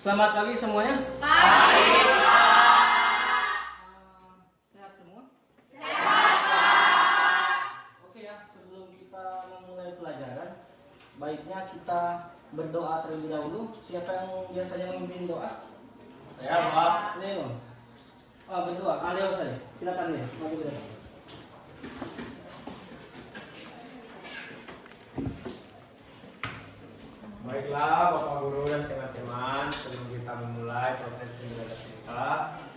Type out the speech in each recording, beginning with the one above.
Selamat pagi semuanya. Pagi, Pak. Sehat semua? Sehat, Pak. Oke ya, sebelum kita memulai pelajaran, baiknya kita berdoa terlebih dahulu. Siapa yang biasanya memimpin doa? Saya, Pak. Leo. Berdoa. Leo saja. Silakan Leo. Maju ke depan. Baiklah Bapak Guru dan teman-teman, sebelum kita memulai proses pembelajaran kita,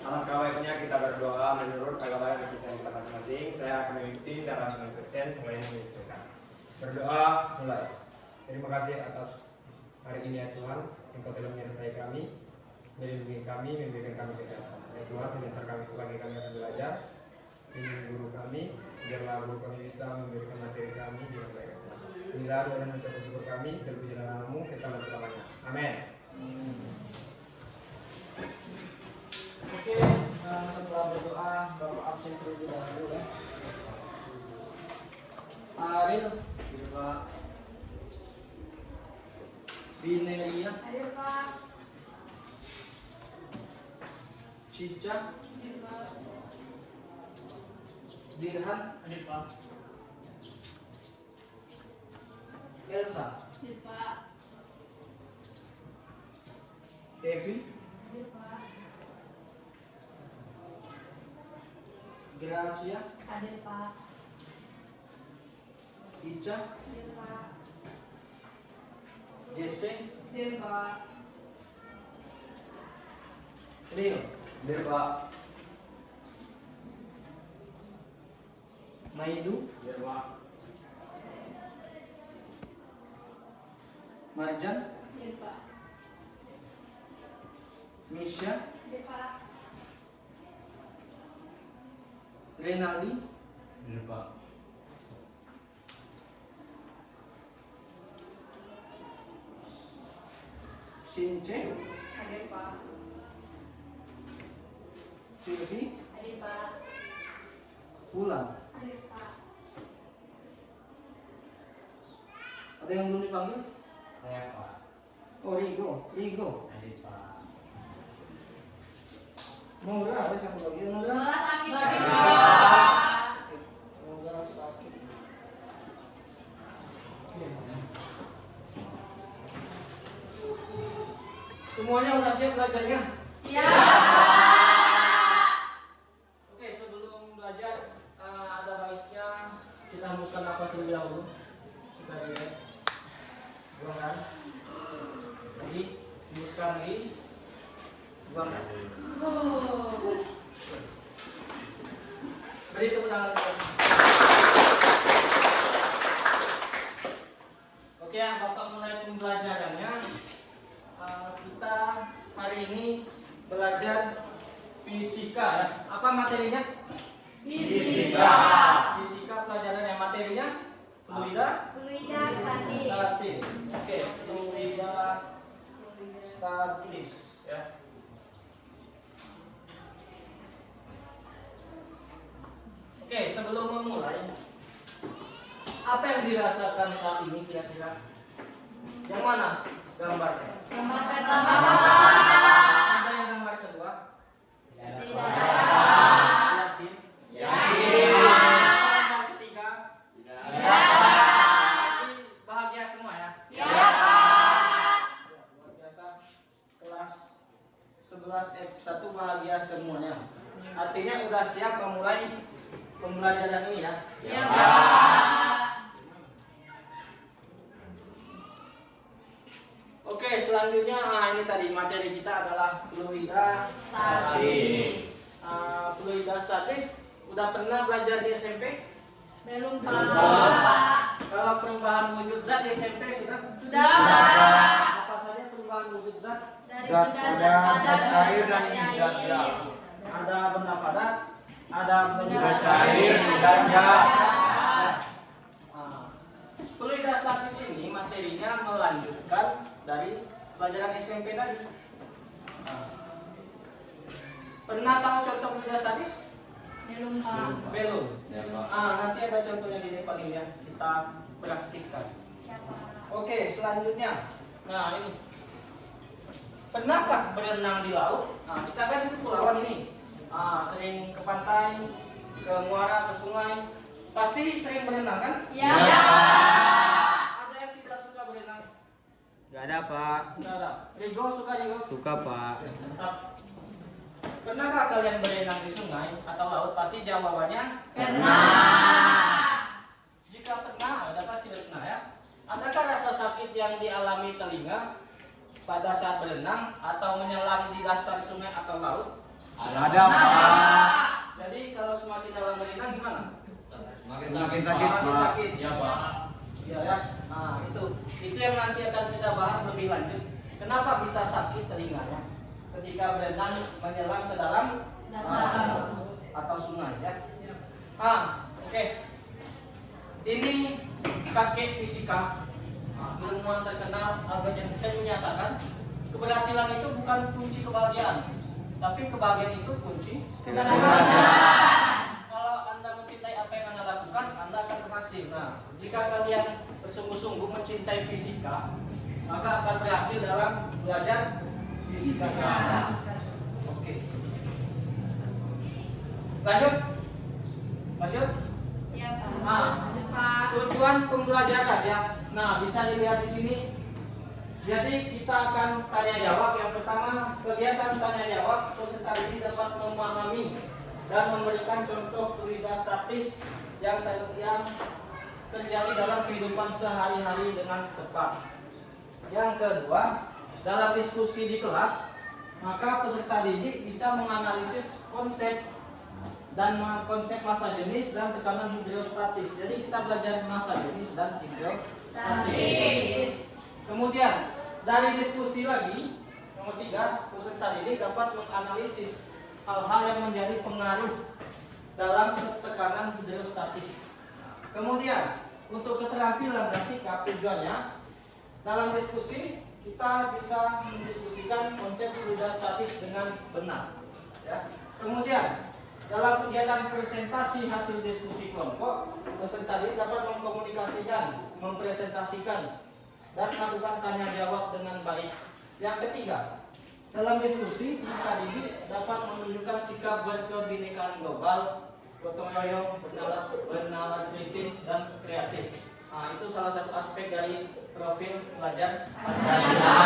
alangkah baiknya kita berdoa menurut agama yang kita masing-masing. Saya akan memimpin dalam Kristen mulai menyesuaikan. Berdoa mulai. Terima kasih atas hari ini ya Tuhan, Engkau telah menyertai kami, melindungi kami, memberikan kami kesehatan. Ya Tuhan, sebentar kami akan belajar. Bimbing guru kami, biarlah guru kami bisa memberikan materi kami dengan baik. Inilah doa dan ucapan syukur kami, terpuji namamu, kekal dan selamanya. Amin. Oke, setelah berdoa, Bapak absen terlebih dahulu ya. Ariel, Pak. Binelia, Hadir, Pak. Cica, Hadir, Pak. Dirhan, Hadir, Pak. Elsa, Hadir, Pak. Evi, Hadir, Pak. Gracia, Hadir, Pak. Ica, Hadir, Pak. Jesse, Hadir, Pak. Leo, Hadir Pak. Maidu, Hadir Pak. Marjan, Hadir, Pak. Misha, Hadir, Pak. Renaldi, Hadir Pak. Since, Hadir, Pak. Silvi, Hadir, Pak. Pulang. Hadir, Pak. Ada yang belum dipanggil? Saya Pak. Oh, Rigo, Hadir Pak. Nora, ada satu lagi Nora. Malah sakit, Hadir, Pak. Nora sakit. Semuanya udah siap belajarnya? Siap. Oke, sebelum belajar ada baiknya kita hembuskan nafas terlebih dahulu supaya rileks. Buangkan. Jadi, hembuskan lagi. Buangkan. Beri tepuk tangan. Oke ya, Bapak mulai pembelajarannya. Kita hari ini belajar fisika ya. Apa materinya? Fisika. Fisika pelajaran yang materinya fluida Fluida statis. statis. Oke, fluida statis ya. Oke, sebelum memulai, apa yang dirasakan saat ini kira-kira? Yang mana gambarnya? Gambar pertama. Ada yang gambar kedua? Tidak. Yakin? Yakin. Gambar ketiga? Tapi bahagia semua ya? Ya, Pak. Luar biasa. Kelas 11 F1 bahagia semuanya. Artinya udah siap memulai pembelajaran ini ya? Ya, Pak. Oke, selanjutnya ini tadi materi kita adalah fluida Statis. Fluida statis udah pernah belajar di SMP? Belum, Pak. Kalau perubahan wujud zat di SMP sudah? Sudah, Pak. Apa saja perubahan wujud zat? Dari Zat benda padat, zat zat air, dan zat zat cair. gas. Ada benda padat, ada benda Benda cair, dan gas. Fluida statis ini materinya melanjutkan dari pelajaran SMP tadi. Pernah tahu contoh fluida statis? Belum, Pak. Belum. Ya Pak. Nanti ada contohnya di depan ini ya. Kita praktikkan. Ya, Pak. Oke, selanjutnya. Nah, ini. pernahkah berenang di laut? Nah, kita kan itu pulauan ini. Sering ke pantai, ke muara, ke sungai. Pasti sering berenang kan? Ya. Ada yang tidak suka berenang? Gak ada pak. Tidak ada. Rigo suka Rigo? Suka pak. Tetap. Pernahkah kalian berenang di sungai atau laut? Pasti jawabannya Pernah. jika pernah, ada pasti pernah ya. Adakah rasa sakit yang dialami telinga pada saat berenang atau menyelam di dasar sungai atau laut? Ada pak. Jadi kalau semakin dalam berenang gimana? Makin sakit. Semakin Pak. sakit. Ya pak. Ya ya. Nah itu yang nanti akan kita bahas lebih lanjut. Kenapa bisa sakit telinganya ketika berenang menyelam ke dalam Dasar. atau sungai ya? Oke. Ini kakek fisika, ilmuwan terkenal Albert Einstein menyatakan keberhasilan itu bukan kunci kebahagiaan, tapi kebahagiaan itu kunci Keberhasilan. Kalau Anda mencintai apa yang Anda lakukan, Anda akan berhasil. Nah, jika kalian bersungguh-sungguh mencintai fisika, maka akan berhasil dalam belajar fisika. Oke. Lanjut. Ya Pak. Nah, tujuan pembelajaran ya. Nah, bisa dilihat di sini. Jadi kita akan tanya jawab. Yang pertama, kegiatan tanya jawab peserta ini dapat memahami dan memberikan contoh fluida statis yang terjadi dalam kehidupan sehari-hari dengan tepat. Yang kedua, dalam diskusi di kelas, maka peserta didik bisa menganalisis konsep massa jenis dan tekanan hidrostatis. Jadi kita belajar massa jenis dan hidrostatis. Kemudian dari diskusi lagi, nomor 3, peserta didik dapat menganalisis hal-hal yang menjadi pengaruh dalam tekanan hidrostatis. Kemudian untuk keterampilan dan sikap tujuannya dalam diskusi kita bisa mendiskusikan konsep hidrostatis dengan benar. Ya. Kemudian dalam kegiatan presentasi hasil diskusi kelompok, peserta didik dapat mengkomunikasikan, mempresentasikan, dan melakukan tanya jawab dengan baik. Yang ketiga, dalam diskusi peserta didik dapat menunjukkan sikap berkebinekaan global, gotong royong, bernalar kritis, dan kreatif. Nah, itu salah satu aspek dari profil pelajar Pancasila.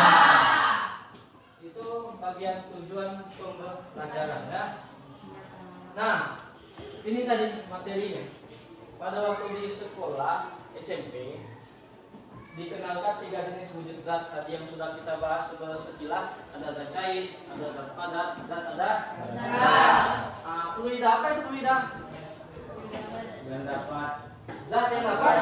Itu bagian tujuan pembelajaran ya. Nah, ini tadi materinya. Pada waktu di sekolah SMP dikenalkan 3 jenis wujud zat tadi yang sudah kita bahas sekilas. Ada zat cair, ada zat padat, dan ada gas. Fluida, apa itu fluida? Dan dapat Zat yang dapat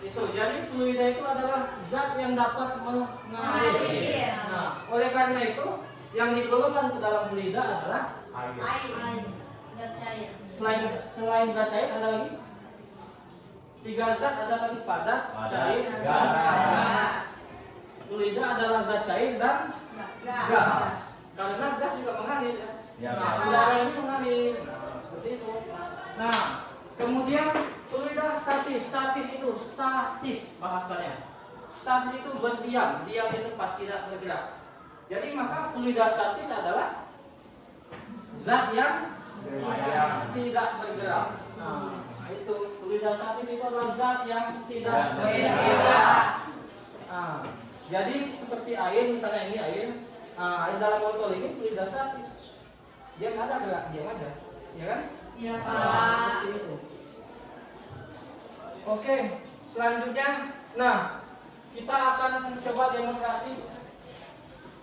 itu. Jadi fluida itu adalah zat yang dapat mengalir. Nah, oleh karena itu yang digolongkan ke dalam fluida adalah Air. Zat cair. selain zat cair ada lagi 3 zat, ada tadi padat, cair, dan gas. Fluida adalah zat cair dan gas. Karena gas juga mengalir ya. Nah, udara ini mengalir. Nah, seperti itu. Nah, kemudian fluida statis. Statis itu statis bahasanya. Statis itu berdiam, diam di tempat, tidak bergerak. Jadi maka fluida statis adalah zat yang tidak bergerak. Nah, itu fluida statis itu adalah zat yang tidak bergerak. Nah, jadi seperti air, misalnya ini air. Air dalam botol ini fluida statis. Dia nggak ada gerak, diam aja, ya kan? Iya Nah, Pak. seperti itu. Oke, selanjutnya, nah kita akan coba demonstrasi.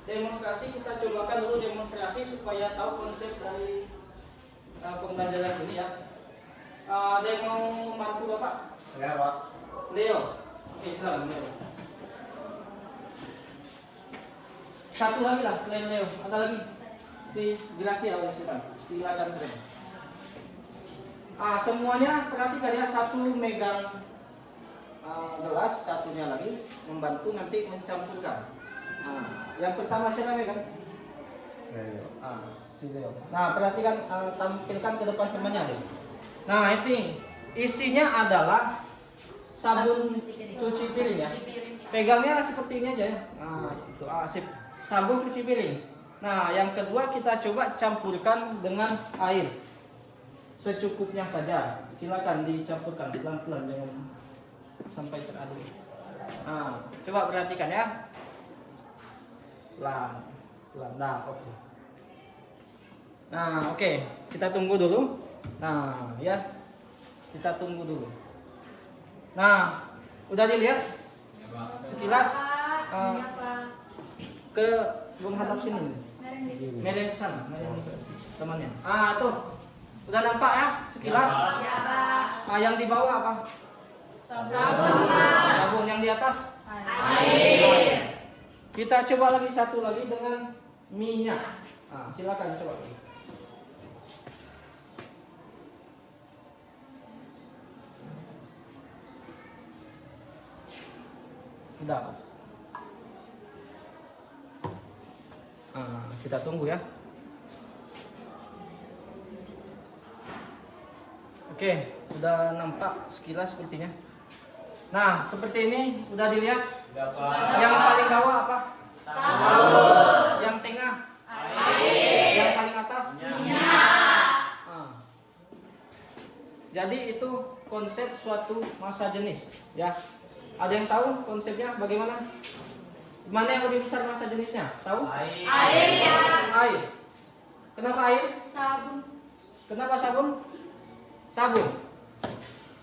Kita cobakan dulu demonstrasi supaya tahu konsep dari pembelajaran ini ya. Ada yang mau membantu Bapak? ya pak. Leo. Oke, silakan Leo. Satu lagi lah selain Leo, ada lagi si Gracia silakan keren. Semuanya perhatikan ya, satu megang gelas, satunya lagi membantu nanti mencampurkan. Yang pertama siapa megang? Si Leo. Nah, perhatikan, tampilkan ke depan temannya. Nah, ini Isinya adalah sabun cuci piring ya. Pegangnya seperti ini aja ya. Nah, itu sip. Sabun cuci piring. Nah, yang kedua kita coba campurkan dengan air. Secukupnya saja. Silakan dicampurkan pelan-pelan, jangan sampai teraduk. Nah, coba perhatikan ya. Pelan, pelan. Nah, oke. Nah, oke. Kita tunggu dulu. Nah, ya. Kita tunggu dulu. Nah, udah dilihat? Sekilas ke Bung hadap sini. Meren ke sana, meren ke temannya. Tuh. Udah nampak ya sekilas? Ya, Pak. Yang di bawah apa? Sabun. Sabun. Yang di atas? Air. Kita coba lagi satu lagi dengan minyak. Silakan coba. Sudah. Kita tunggu ya. Oke, udah nampak sekilas sepertinya. Nah, seperti ini udah dilihat. Yang paling bawah apa? Sabun. Yang tengah? Air. Yang paling atas? Minyak. Jadi itu konsep suatu massa jenis, ya. Ada yang tahu konsepnya bagaimana? Mana yang lebih besar massa jenisnya? Tahu? Air ya. Air. Kenapa air? Sabun. Kenapa sabun? Sabun.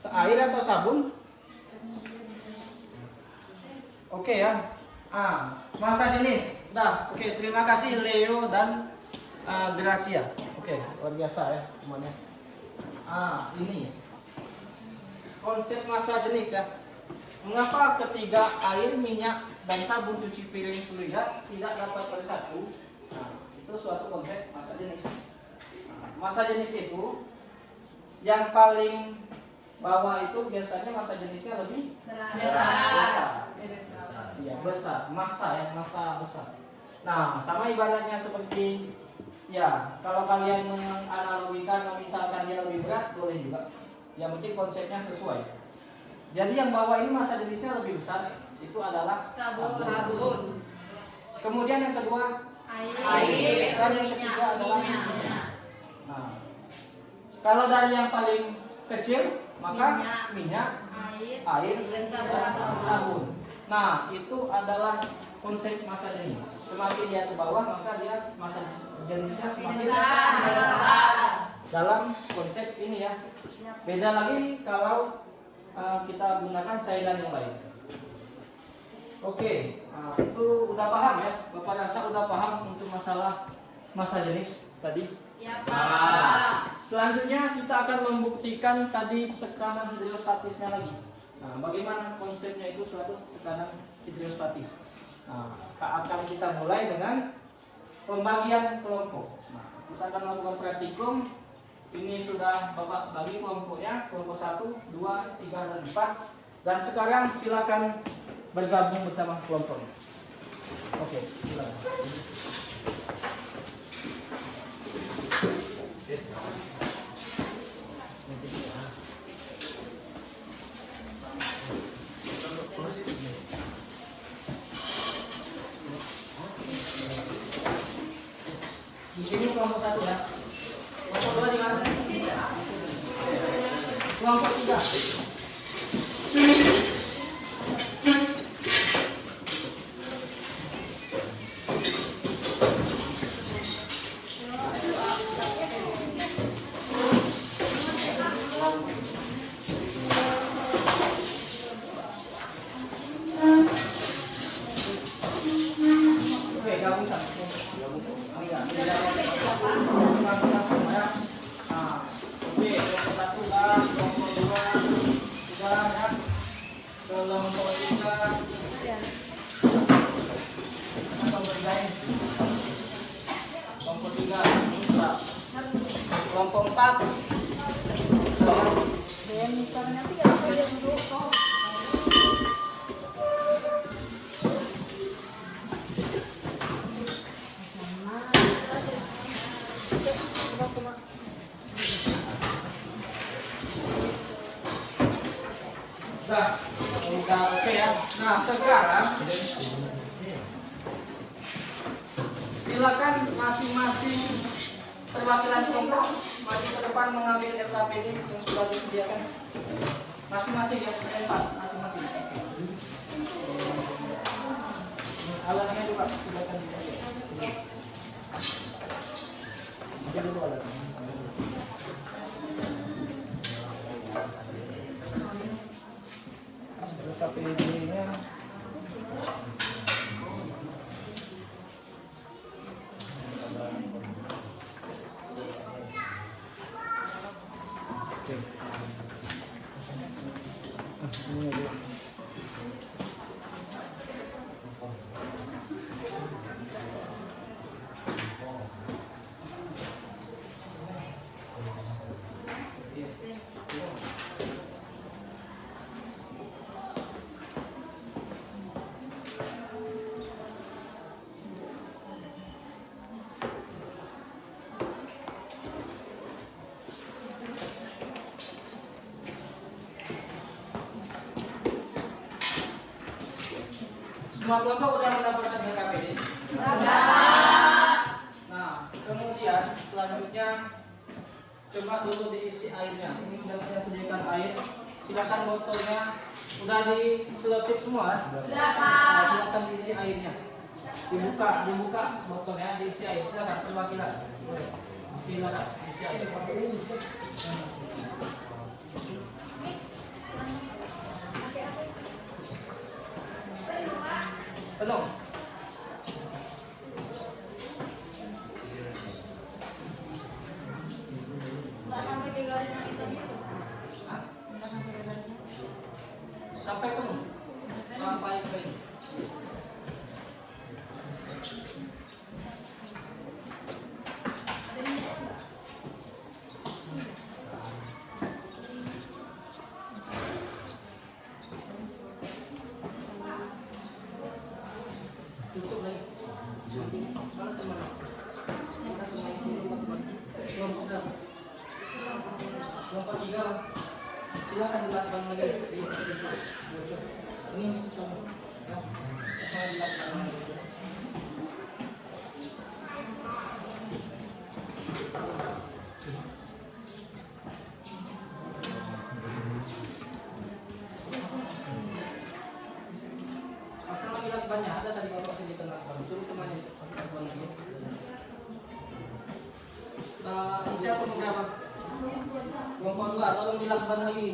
Air atau sabun? Oke ya. Massa jenis. Udah. Oke, terima kasih Leo dan Gracia. Oke, luar biasa ya temannya. Ini konsep massa jenis ya. Mengapa ketiga air, minyak, dan sabun cuci piring kuliah tidak dapat bersatu? Itu suatu konsep massa jenis. Massa jenis itu yang paling bawah itu biasanya massa jenisnya lebih besar. Iya, besar. Massa besar. Nah, sama ibaratnya seperti ya, kalau kalian menganalogikan misalkan dia lebih berat boleh juga. Yang penting konsepnya sesuai. Jadi yang bawah ini massa jenisnya lebih besar, itu adalah Sabun. Kemudian yang kedua Air. dan yang ketiga adalah minyak. Nah, kalau dari yang paling kecil maka minyak, air, dan dan sabun. Nah, itu adalah konsep massa jenis. Semakin dia ke bawah maka dia massa jenisnya semakin besar. Dalam konsep ini ya. Beda lagi kalau kita gunakan cairan yang lain. Oke, itu udah paham ya? Bapak rasa udah paham untuk masalah massa jenis tadi? Ya, Pak. Selanjutnya kita akan membuktikan tadi tekanan hidrostatisnya lagi. Nah, bagaimana konsepnya itu suatu tekanan hidrostatis? Nah, akan kita mulai dengan pembagian kelompok. Nah, kita akan melakukan praktikum. Ini sudah Bapak bagi kelompoknya, kelompok 1, 2, 3, dan 4. Dan sekarang silakan bergabung bersama kelompok. Oke, silakan. Di sini kelompok 1 ya. Kelompok 2 di mana? Kelompok 3. Oke, gabung sama. Kelompok 4. Udah oke ya. Nah, sekarang silakan masing-masing perwakilan kelompok maju ke depan mengambil LKPD yang sudah disediakan. Masing-masing ya, masing-masing. Alatnya juga silakan dipakai. Oke dulu alatnya. LKPD-nya semua kelompok sudah mendapatkan LKPD? Nah, kemudian selanjutnya coba dulu diisi airnya. Ini sudah saya sediakan air. Silakan botolnya sudah diselotip semua. Nah, silakan diisi airnya. Dibuka botolnya, diisi air. Silakan perwakilan. Silakan diisi air. Penuh. Sampai penuh. Sampai ke ini. Tutup lagi. Mana teman? Kita semua teman. Kelompok 3. Silakan dilakukan lagi. Ini sama. Ya. Sama dilakukan. Pasang lagi lakbannya, ada tadi kalau masih di tengah. Suruh temannya lakban lagi. Ini aku berapa? Kelompok 2, tolong dilakban lagi.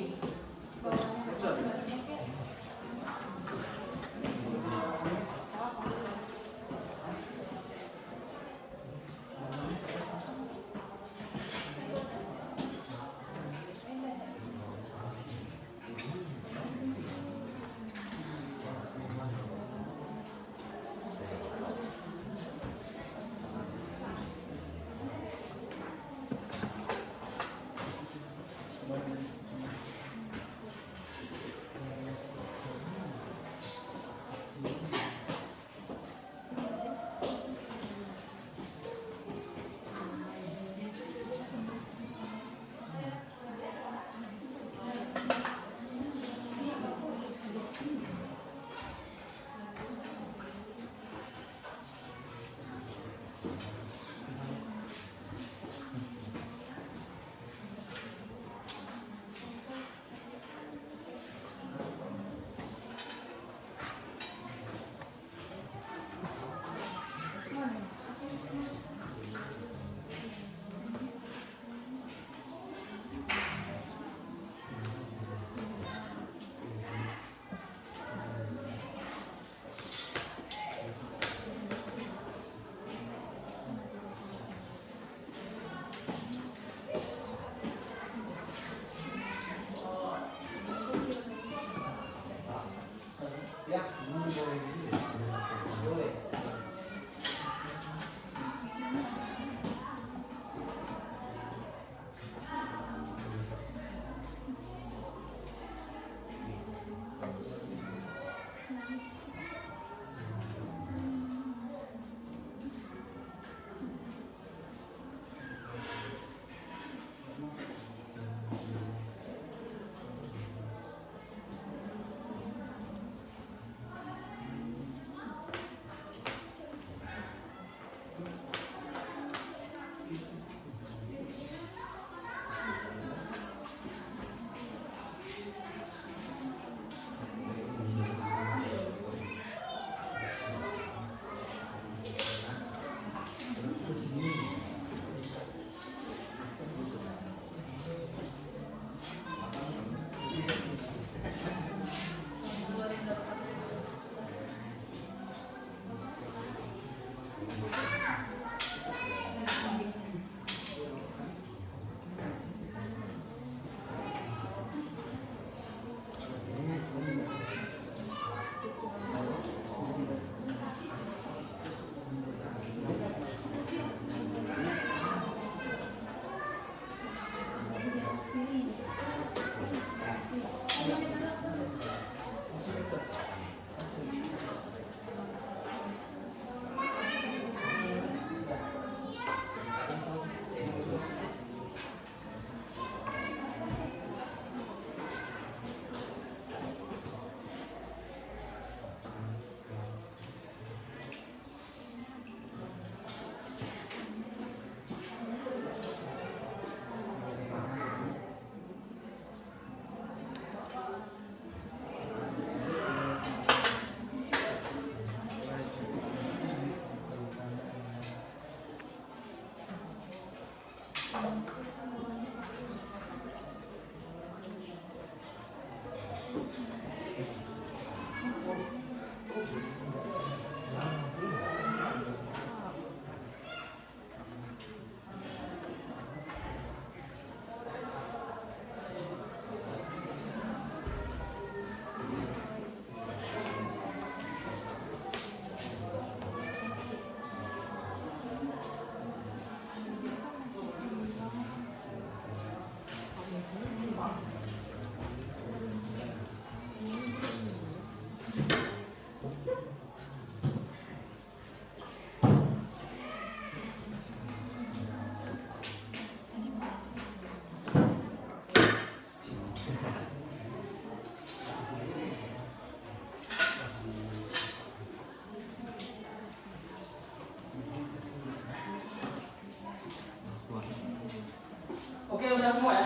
Oke, udah semua ya?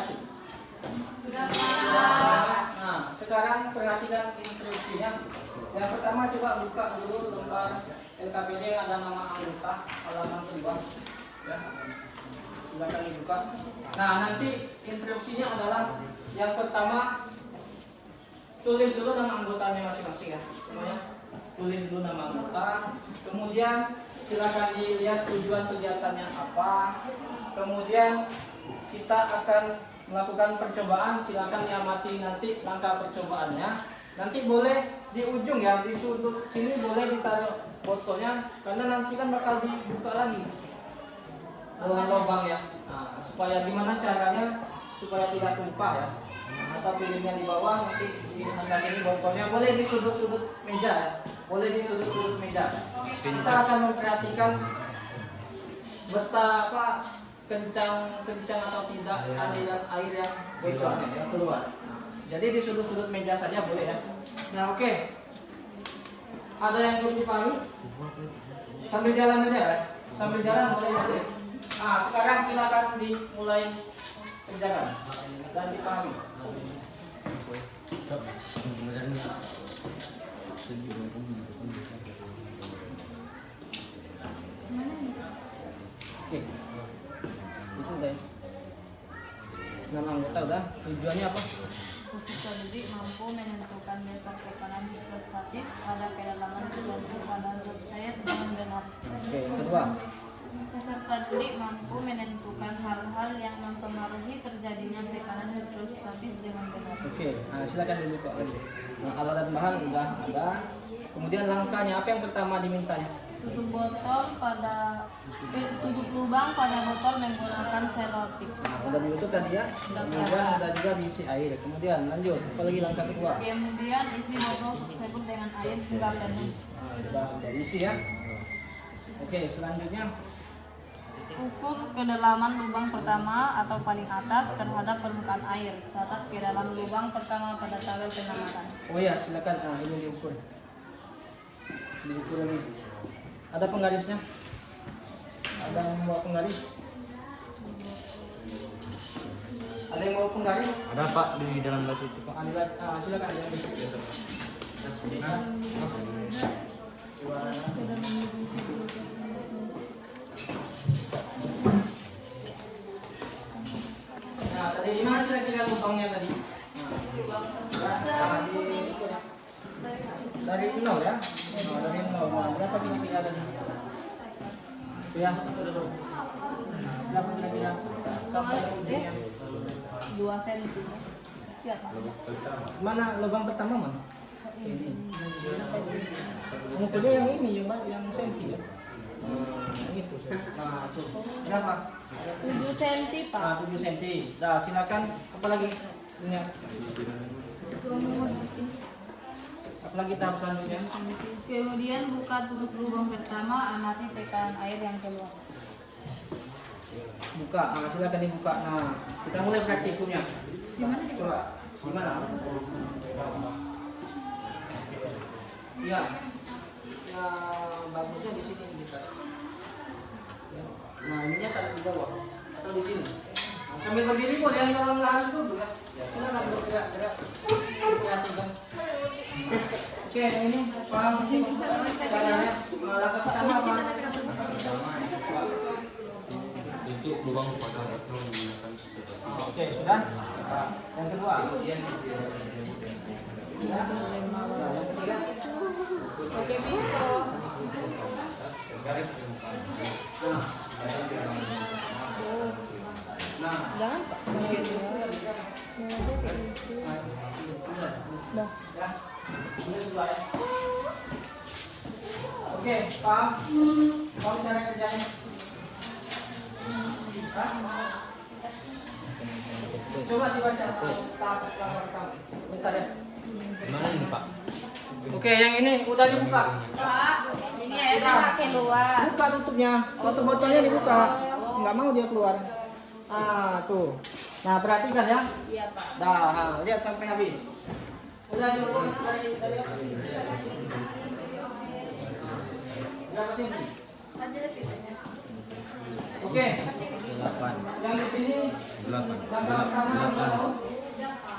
Sudah, Pak. Nah, sekarang perhatikan instruksinya. Yang pertama coba buka dulu lembar LKPD yang ada nama anggota halaman kedua. Ya, silakan dibuka. Nah, nanti instruksinya adalah yang pertama tulis dulu nama anggotanya masing-masing ya, semuanya. Tulis dulu nama anggota. Kemudian silakan dilihat tujuan kegiatannya apa. Kemudian kita akan melakukan percobaan, silakan diamati nanti langkah percobaannya. Nanti boleh di ujung ya, di sudut sini boleh ditaruh botolnya, karena nanti kan bakal dibuka lagi dengan lubang ya. Nah, supaya gimana caranya supaya tidak tumpah ya. Atau pilihnya di bawah, nanti di tengah sini botolnya boleh di sudut-sudut meja ya. Boleh di sudut-sudut meja. Kita akan memperhatikan besar apa, kencang atau tidak aliran air yang bocor yang keluar. Jadi di sudut-sudut meja saja boleh ya. Nah, oke. Ada yang belum dipahami? Sambil jalan aja ya. Sambil jalan boleh ya. Nah, sekarang silakan dimulai kerjakan dan dipahami. Oke. Itu udah ya. Nama anggota udah. Tujuannya apa? Peserta didik mampu menentukan metode tekanan hidrostatik pada kedalaman 90 pada zat cair dengan benar. Oke, yang kedua. Peserta didik mampu menentukan hal-hal yang mempengaruhi terjadinya tekanan hidrostatis dengan benar. Oke, nah silakan dibuka lagi. Nah, alat dan bahan udah ada. Kemudian langkahnya apa yang pertama dimintanya? Tutup lubang pada botol menggunakan selotip. Nah, udah ditutup tadi ya. Kemudian udah juga diisi air. Kemudian lanjut. Apa lagi langkah kedua? Kemudian isi botol tersebut dengan air hingga penuh. Nah, udah isi ya. Oke, selanjutnya. Ukur kedalaman lubang pertama atau paling atas terhadap permukaan air. Catat ke dalam lubang pertama pada tabel penamatan. Oh ya, silakan. Nah, ini diukur. Diukur lagi. Ada penggarisnya? Ada yang mau penggaris? Ada yang mau penggaris? Ada Pak di dalam kelas itu Pak. Silakan aja. Nah, tadi di mana kira-kira lubangnya tadi? Dari 0 ya? Oh, dari 0. Nah, berapa kira-kira tadi? Ya, berapa kira-kira sampai ujungnya? 2 cm. Ya, Pak. Mana lubang pertama mana? Ini. Mengukurnya yang ini, yang senti ya? Yang itu. Nah, itu. Berapa? 7 cm, Pak. Nah, 7 cm. Nah, silakan. Apa lagi? Ini. Apa lagi tahap selanjutnya? Kemudian buka tutup lubang pertama, amati tekanan air yang keluar. Buka. Nah, silakan dibuka. Nah, kita mulai praktikumnya. Gimana nih, Coba. Gimana? Iya. Ya, bagusnya di sini bisa. Ya. Nah, ininya taruh di bawah atau di sini. Nah, sambil berdiri boleh, yang jangan harus duduk ya. Silakan bergerak-gerak. Perhatikan. Oke, ini paham sih caranya. Langkah pertama apa? Untuk lubang pada atasnya menggunakan seperti Oke, sudah. Nah, yang kedua. Oke, bisa. Nah, Jangan Pak. Dah. ya. Ini sudah ya. Oke, paham? Paham cara kerjanya? Hah? Coba dibaca tahap pertama. Bentar ya. Gimana ini Pak? Oke, yang ini udah dibuka. Pak, ini airnya pakai luar. Buka tutupnya. Tutup botolnya dibuka. Nggak mau dia keluar. Ah, tuh. Nah, perhatikan ya. Iya, Pak. Dah, lihat sampai habis. Udah diukur dari atas ini. Berapa sini? Oke. 8. Yang di sini 8. gambar kanan berapa?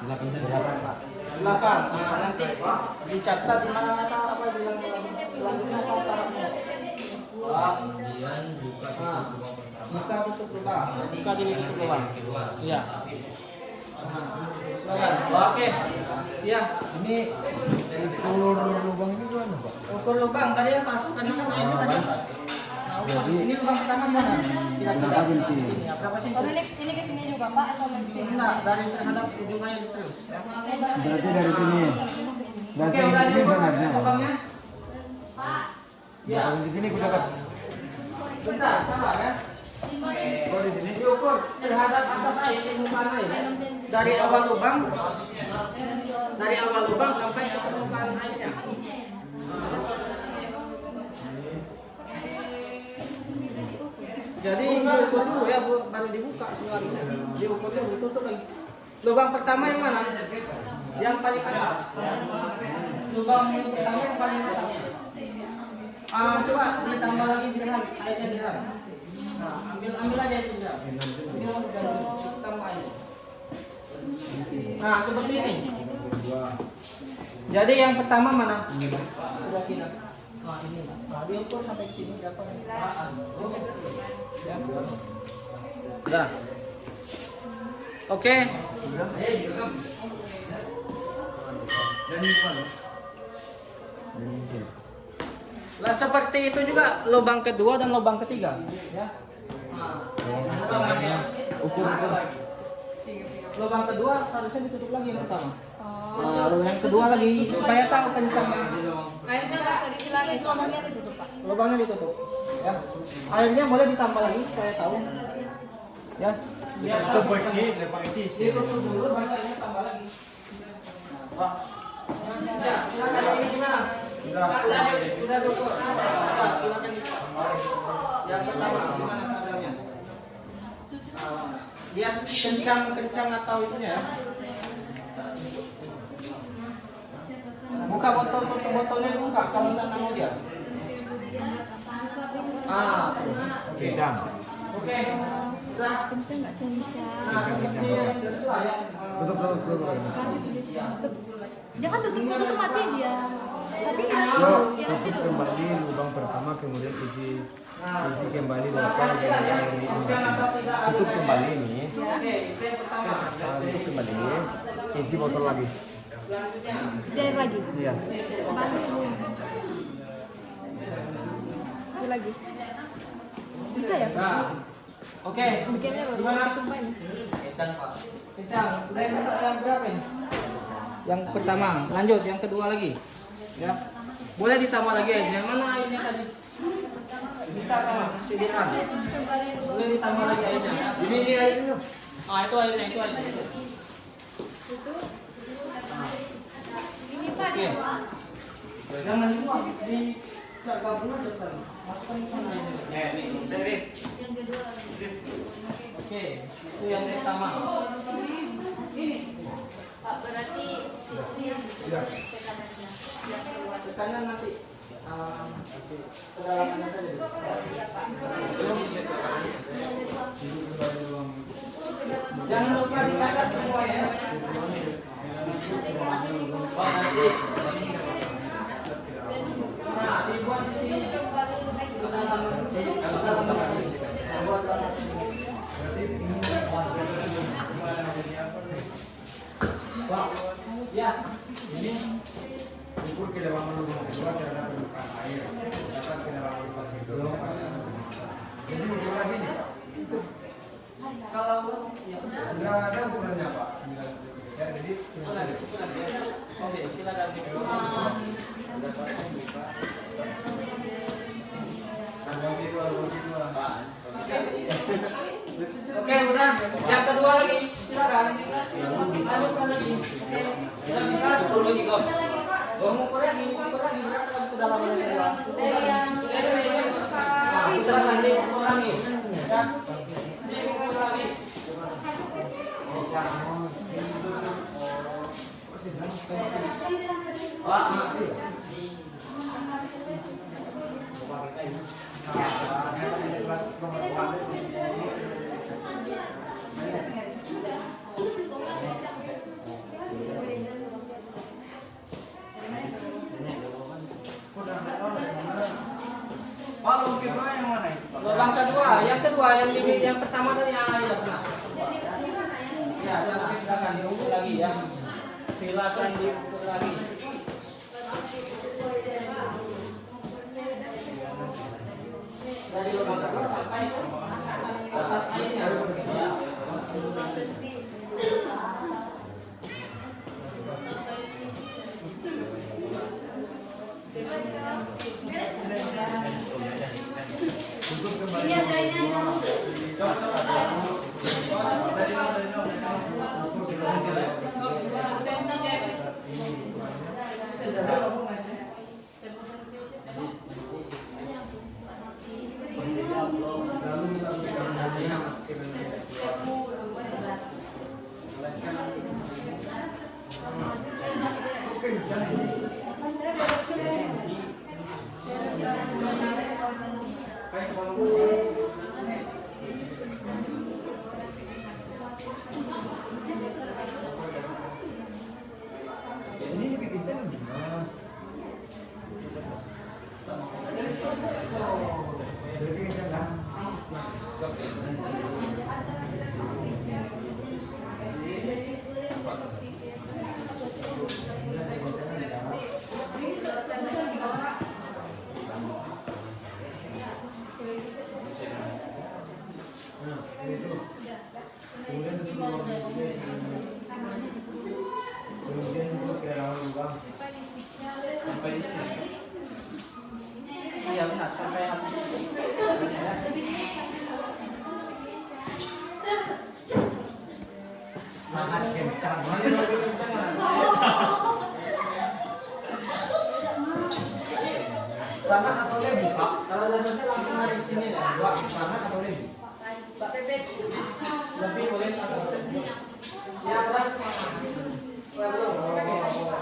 8 8 Pak. 8. Nah, nanti dicatat di mana apa bilang selanjutnya apa tarafnya. Kemudian buka tutup lubang pertama. Buka tutup lubang. Buka dulu tutup lubang. Iya. Silakan. Oke. Iya. Ini ukur lubang ini gimana Pak? Ukur lubang tadi atas, karena kan airnya tadi atas. Nah, ukur di sini lubang pertama di mana? Kira-kira di sini. Ya, berapa sih? Oh, ini ke sini juga, Pak, atau ke sini? Enggak, dari terhadap ujung air terus. Ya. Berarti dari sini. Dan Oke, udah ini diukur benarnya. lubangnya. Ya. Di sini aku catat. Bentar, sabar ya. Oh di sini. Diukur terhadap atas air, permukaan air. Dari awal lubang sampai ke permukaan airnya. Jadi diukur dulu ya, baru dibuka semuanya. Diukur dulu, tutup lagi. Lubang pertama yang mana? Yang paling atas. Lubang yang pertama yang paling atas. Coba ditambah lagi dengan airnya dengan. Nah, ambil aja itu ya. Ini untuk ganti sistem air. Nah, seperti ini. Jadi yang pertama mana? Sudah kita. Nah, ini. Nah, diukur sampai sini berapa? Ya. Sudah. Oke. Lah seperti itu juga lubang kedua dan lubang ketiga, ya. Lubang kedua seharusnya ditutup lagi yang pertama. Nah, yang kedua lagi supaya tahu kencangnya. Airnya nggak usah diisi lagi, lubangnya ditutup, Pak. Lubangnya ditutup. Ya. Airnya boleh ditambah lagi supaya tahu. Ya. Biar tahu kencangnya. Ditutup dulu, baru airnya tambah lagi. Wah. Ya, silakan ini gimana? Sudah ukur. Silakan. Yang pertama gimana caranya? Lihat kencang atau itunya ya. Buka botol, tutup botolnya dibuka kalau tidak mau dia. Oke. Oke. Sudah. Kencang nggak kencang? Nah, seperti yang kedua ya. Tutup. Jangan tutup matiin dia. Tadi Tutup kembali lubang pertama kemudian isi kembali botol dengan air ini. Tutup kembali ini. Oke, itu yang pertama. Tutup kembali. Isi botol lagi. air lagi. Iya. Balik dulu. Itu lagi. Bisa ya? Nah. Oke. Bikinnya Gimana? tumpahin. Kencang. Udah yang berapa ini? Yang pertama, lanjut yang kedua lagi. Ya. Boleh ditambah lagi airnya. Mana airnya tadi? Kita sama sidiran. Boleh ditambah lagi airnya. Ini airnya. Itu airnya. Oke. Jangan dibuang. Di gabung aja kan. Masukkan ke sana airnya. Nih. Oke, itu yang pertama. Ini, Pak, berarti di sini yang Tekanan nanti. Kedalamannya saja. Iya, Pak. Jangan lupa dicatat semua ya. Oh, nanti. Nah, dibuat di sini. Kedalaman. ya. Enggak ada ukurannya Pak. 9 cm. Jadi Ukuran ya. Oke, silakan. Oke, udah. Yang kedua lagi, silakan. Lanjutkan lagi. Udah bisa. Suruh lagi kok. Ukur lagi, berapa sudah lama yang kedua? Kita nanti ukur lagi. Ya. Ini ukur lagi. Pak, lubang kedua yang mana itu? Lubang kedua, yang pertama tadi ya benar. Ya, silakan diukur lagi ya. Silakan diukur lagi. Dari lubang kedua sampai atas airnya. Ya. Ini lebih kencang gimana? Lebih kencang kan? Kemudian itu ke dalam lubang. Sampai di sini. Iya benar, sampai habis. Sangat kencang. Sangat atau lebih Pak? Kalau dasarnya langsung dari sini ya. Dua, sangat atau lebih? Lebih boleh satu. Siap kan?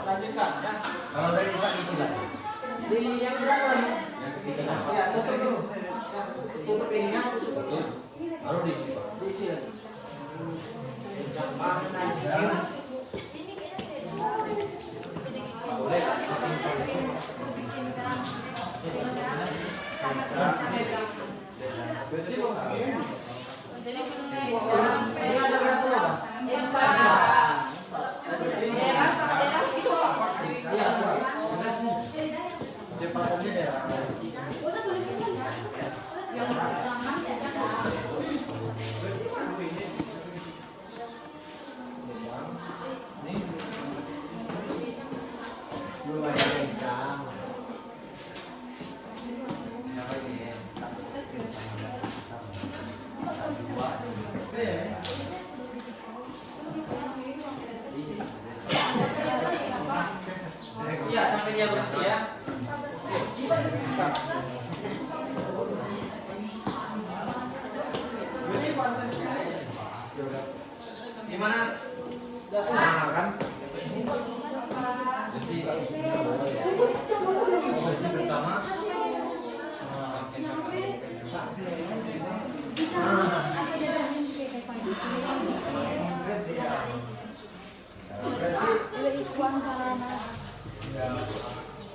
Lanjutkan ya. Kalau dari Pak isi lagi. Di yang berapa lagi? Yang ketiga. Ya, tutup dulu. Tutup ininya, tutup ya. Baru diisi Pak. Diisi lagi. Boleh. Ini ada berapa lubang? Iya. Cepatannya daerah. Lumayan kencang. Iya, sampai dia berhenti ya. Gimana? Udah semua? Nah, kan? Jadi pertama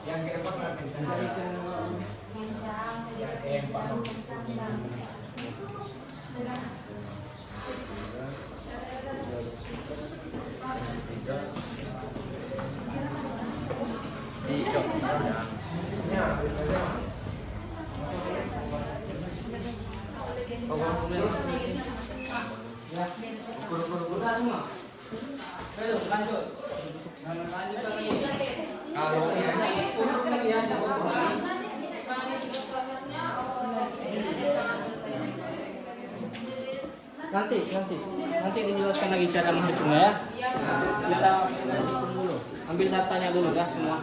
Yang keempat nanti. Yang keempat. Udah semua. Ayo lanjut. Lanjut lagi. Kalau Urut lagi ya. Nanti dijelaskan lagi cara menghitungnya ya. Kita hitung dulu. Ambil datanya dulu ya semua.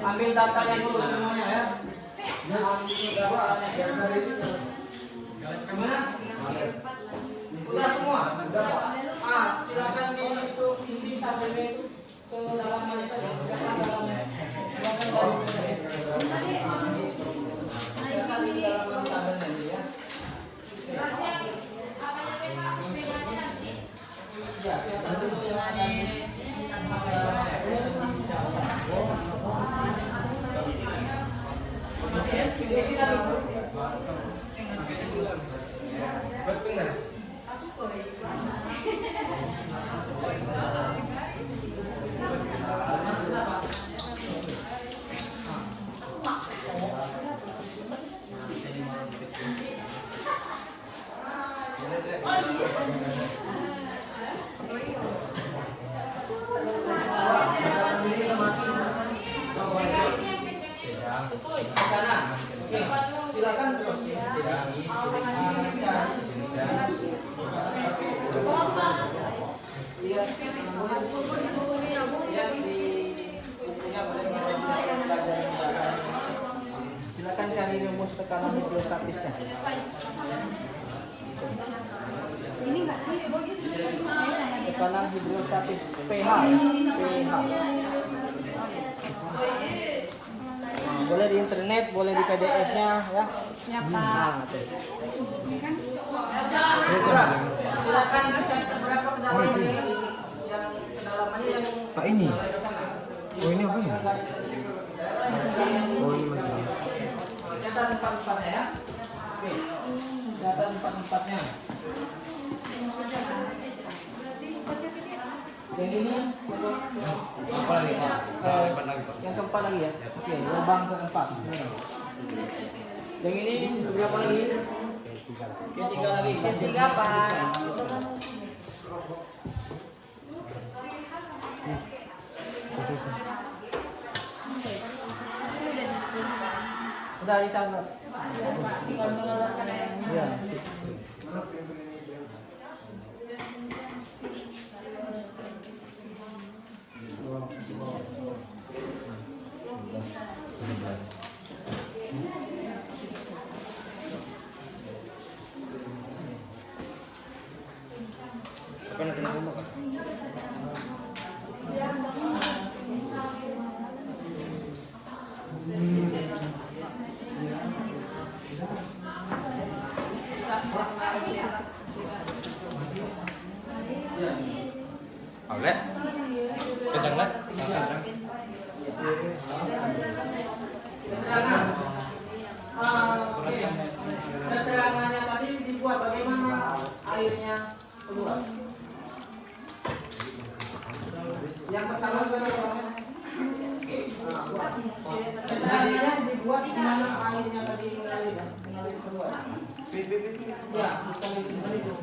Ambil datanya dulu semuanya ya. Gimana? Sudah semua. Silakan diisi tabelnya itu ke dalamnya saja. Silakan terus. Silakan cari rumus tekanan hidrostatisnya. Ini enggak sih? Tekanan hidrostatis pH. pH. Boleh di internet, boleh di PDF-nya ya. Ya, Pak. Silakan dicatat berapa kedalamannya yang kedalamannya yang Pak ini. Oh ini apa ya? Oh ini macam. catat 4-4-nya ya. Oke. Catat 4-4-nya. Yang ini Apa lagi Pak? yang keempat lagi ya. Oke, lubang keempat. Yang ini berapa lagi? Ketiga lagi. Ketiga, Pak. Udah dicatat. Ya. Oleh. Kencang lah. Keterangan. Oke. Keterangannya tadi dibuat bagaimana airnya keluar. Yang pertama bagaimana? Keterangannya dibuat gimana airnya tadi mengalir keluar. Ya, bukan di sini itu.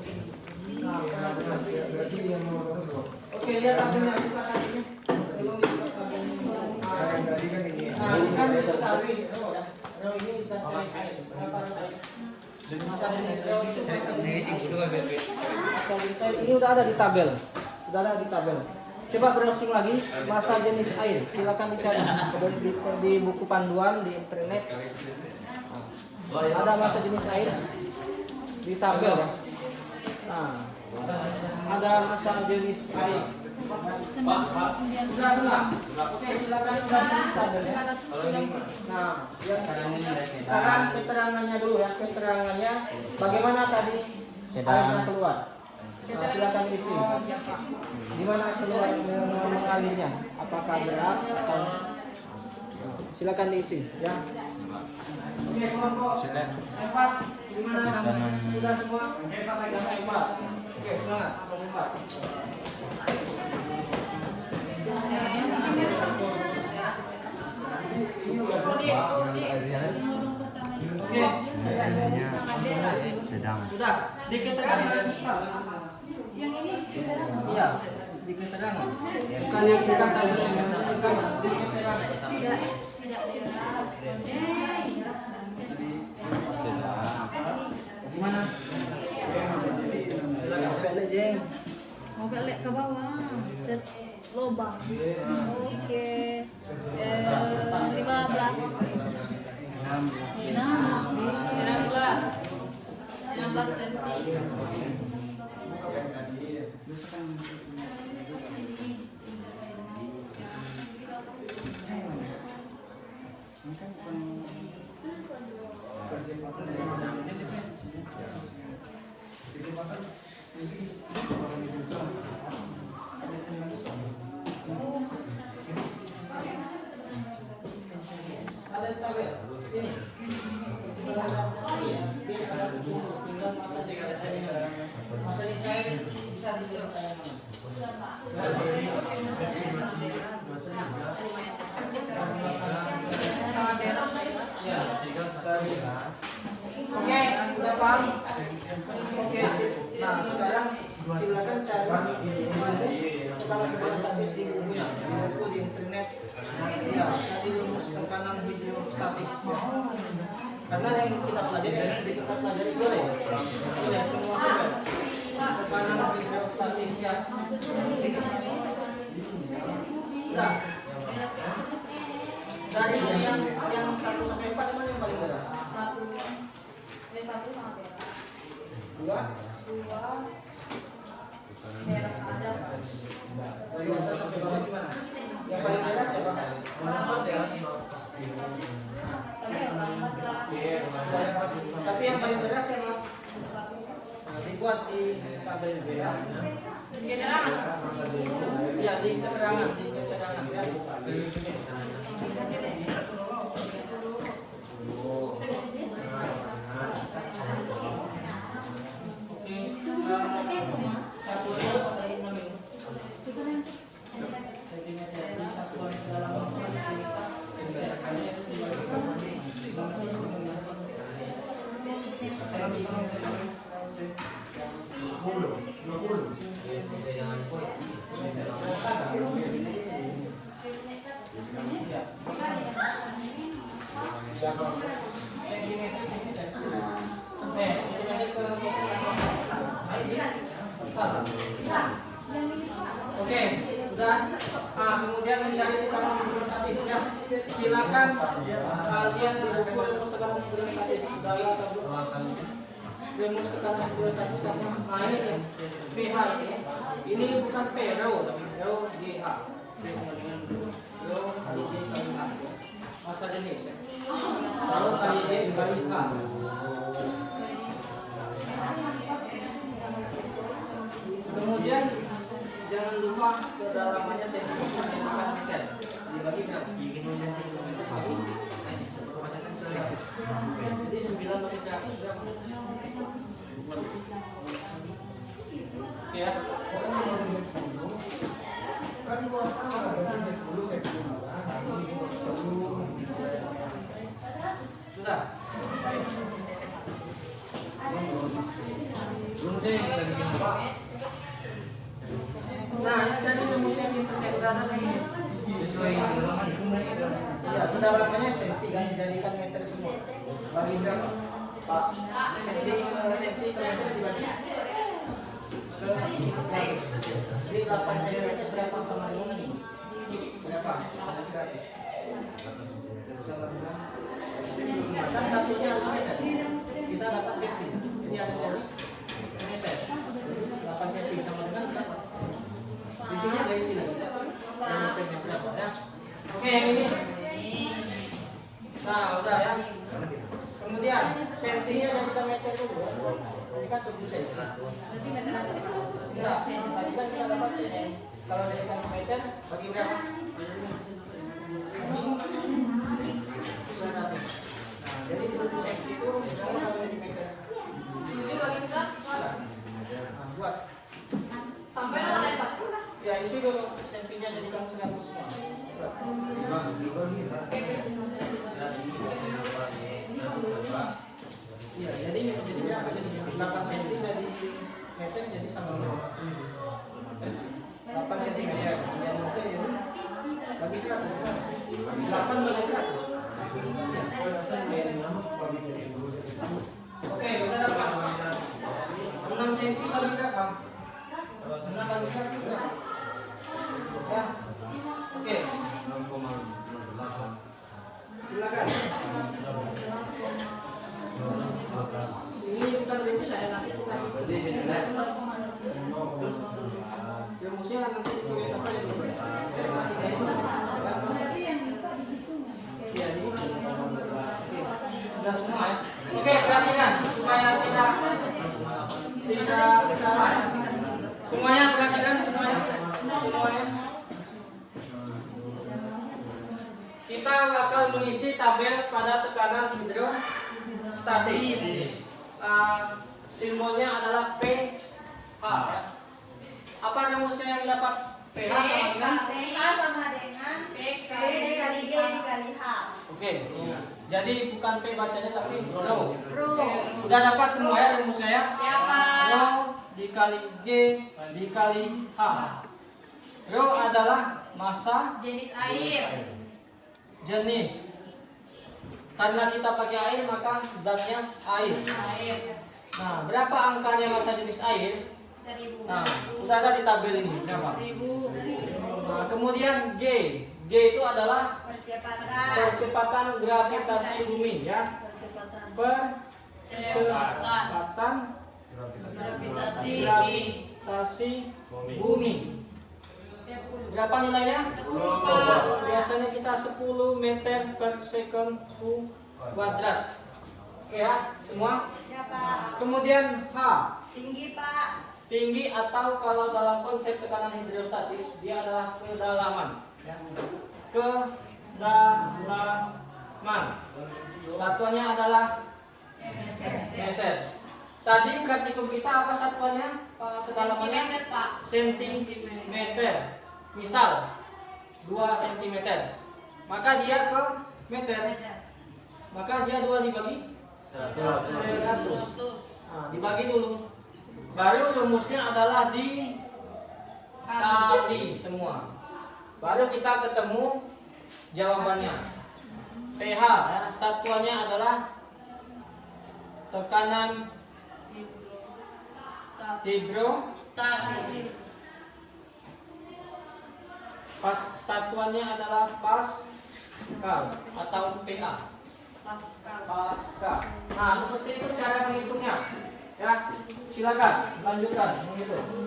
Oke, lihat tabelnya buka tabelnya. Belum dibuka tabelnya. Nah, ini kan diketahui. Kalau ini bisa cari air. Berapa air? Masa ini udah ada di tabel. Sudah ada di tabel. Coba browsing lagi masa jenis air. Silakan dicari di buku panduan di internet. Ada masa jenis air di tabel. Nah, ada masa jenis air. Sudah semua. Oke, silakan jenis tabel ya. Nah, sekarang keterangannya dulu ya. Keterangannya bagaimana tadi airnya keluar. Nah, silakan isi. Gimana keluar mengalirnya? Apakah deras atau silakan diisi ya. Oke, kelompok 4 gimana? Sudah semua? 4. Oke, semangat. 4. Oke. Sudah. Diketerangan salah. Iya, di keterangan. Bukan yang dikatakan di keterangan. Gimana? Mau balik ke bawah dan lubang. Oke. 15. 16 cm. Ada tabel ini. Masa ini saya bisa dilihat kayak mana? Ya. Oke, udah paham? Oke, sip. Nah, sekarang silakan cari sekarang kita statis di bukunya, di buku di internet. Ya, tadi rumus tekanan hidrostatis. Ya. Karena yang kita pelajari boleh semua sudah. Tekanan hidrostatis ya. Nah, dari yang 1 sampai 4 mana yang paling berat? 1 sama merah. 2 Merah ada. dari atas sampai bawah gimana? Yang paling berat siapa? Tapi yang paling berat siapa? Nah, dibuat di tabel B ya. Keterangan. Iya, di keterangan ya. Satu itu pada imam ini. Oke, udah. Kemudian mencari tekanan hidrostatis ya. Silakan kalian di buku rumus tekanan hidrostatis dalam rumus tekanan hidrostatis sama. Nah ini kan pH ini bukan P rho tapi rho GH. Rho kali G kali H. Masa jenis ya. Rho kali G kali H. Kemudian jangan lupa kedalamannya sentimeter meter dibagi berapa? Sentimeter bagi jadi 9 bagi 100 berapa? Oke ya. Sudah. Nah, jadi rumusnya terkait dengan ya, kedalamannya senti kan dijadikan meter semua. Bagi berapa? Pak, senti ke meter dibagi 100. Jadi 8 cm berapa sama dengan ini? Berapa? 100. Sama dengan kan satunya harus meter. Kita dapat senti. Jadi harus jadi meter. 8 cm sama dengan berapa? Di sini ada isi lagi. Yang meternya berapa ya? Oke, yang ini. Nah, udah ya. Kemudian sentinya jadikan meter dulu. Ini kan 7 cm. Enggak, tadi kan kita dapat cm. Kalau jadikan meter bagi berapa? Ini 900. Nah, jadi 7 cm itu kalau jadi meter. Ini bagi kita Nah, buat. sampai ada 1. Ya, isi dulu sentinya jadikan 100 semua. Iya, jadi berapa jadi 8 cm jadi meter jadi sama. menggunakan besar juga. Ya. Oke. 6,8. Silakan. Ini bukan rumus saya nanti rumusnya nanti dicoret saja dulu. Ya, ini sudah semua ya. Oke, perhatikan supaya tidak salah. Semuanya perhatikan semuanya. Kita bakal mengisi tabel pada tekanan hidrostatis. Simbolnya adalah pH. Ya. Apa rumusnya yang dapat pH sama dengan? PH sama dengan P dikali G dikali H. Oke. Jadi bukan P bacanya tapi rho. Rho. Udah dapat semua ya rumusnya ya? Ya, Pak. Rho dikali G dikali H. Rho adalah massa Jenis air. jenis. Karena kita pakai air maka zatnya air. Air. Nah, berapa angkanya massa jenis air? 1000. Nah, udah ada di tabel ini. Berapa? 1000. Nah, kemudian G. G itu adalah percepatan gravitasi bumi ya. Percepatan Gravitasi gravitasi bumi. Berapa nilainya? 10, Pak. Biasanya kita 10 meter per second kuadrat. Oke ya, semua. Ya, Pak. Kemudian H. Tinggi, Pak. Tinggi atau kalau dalam konsep tekanan hidrostatis dia adalah kedalaman. Ya. Kedalaman. Satuannya adalah meter. Tadi praktikum kita apa satuannya? Kedalamannya? Sentimeter, Pak. Sentimeter. Misal 2 cm. Maka dia ke meter. Maka dia 2 dibagi 100. 100. Nah, dibagi dulu. Baru rumusnya adalah dikali semua. Baru kita ketemu jawabannya. pH ya, satuannya adalah tekanan hidrostatis. Pas satuannya adalah Pascal atau PA. Pascal. Nah, seperti itu cara menghitungnya. Ya, silakan lanjutkan menghitung.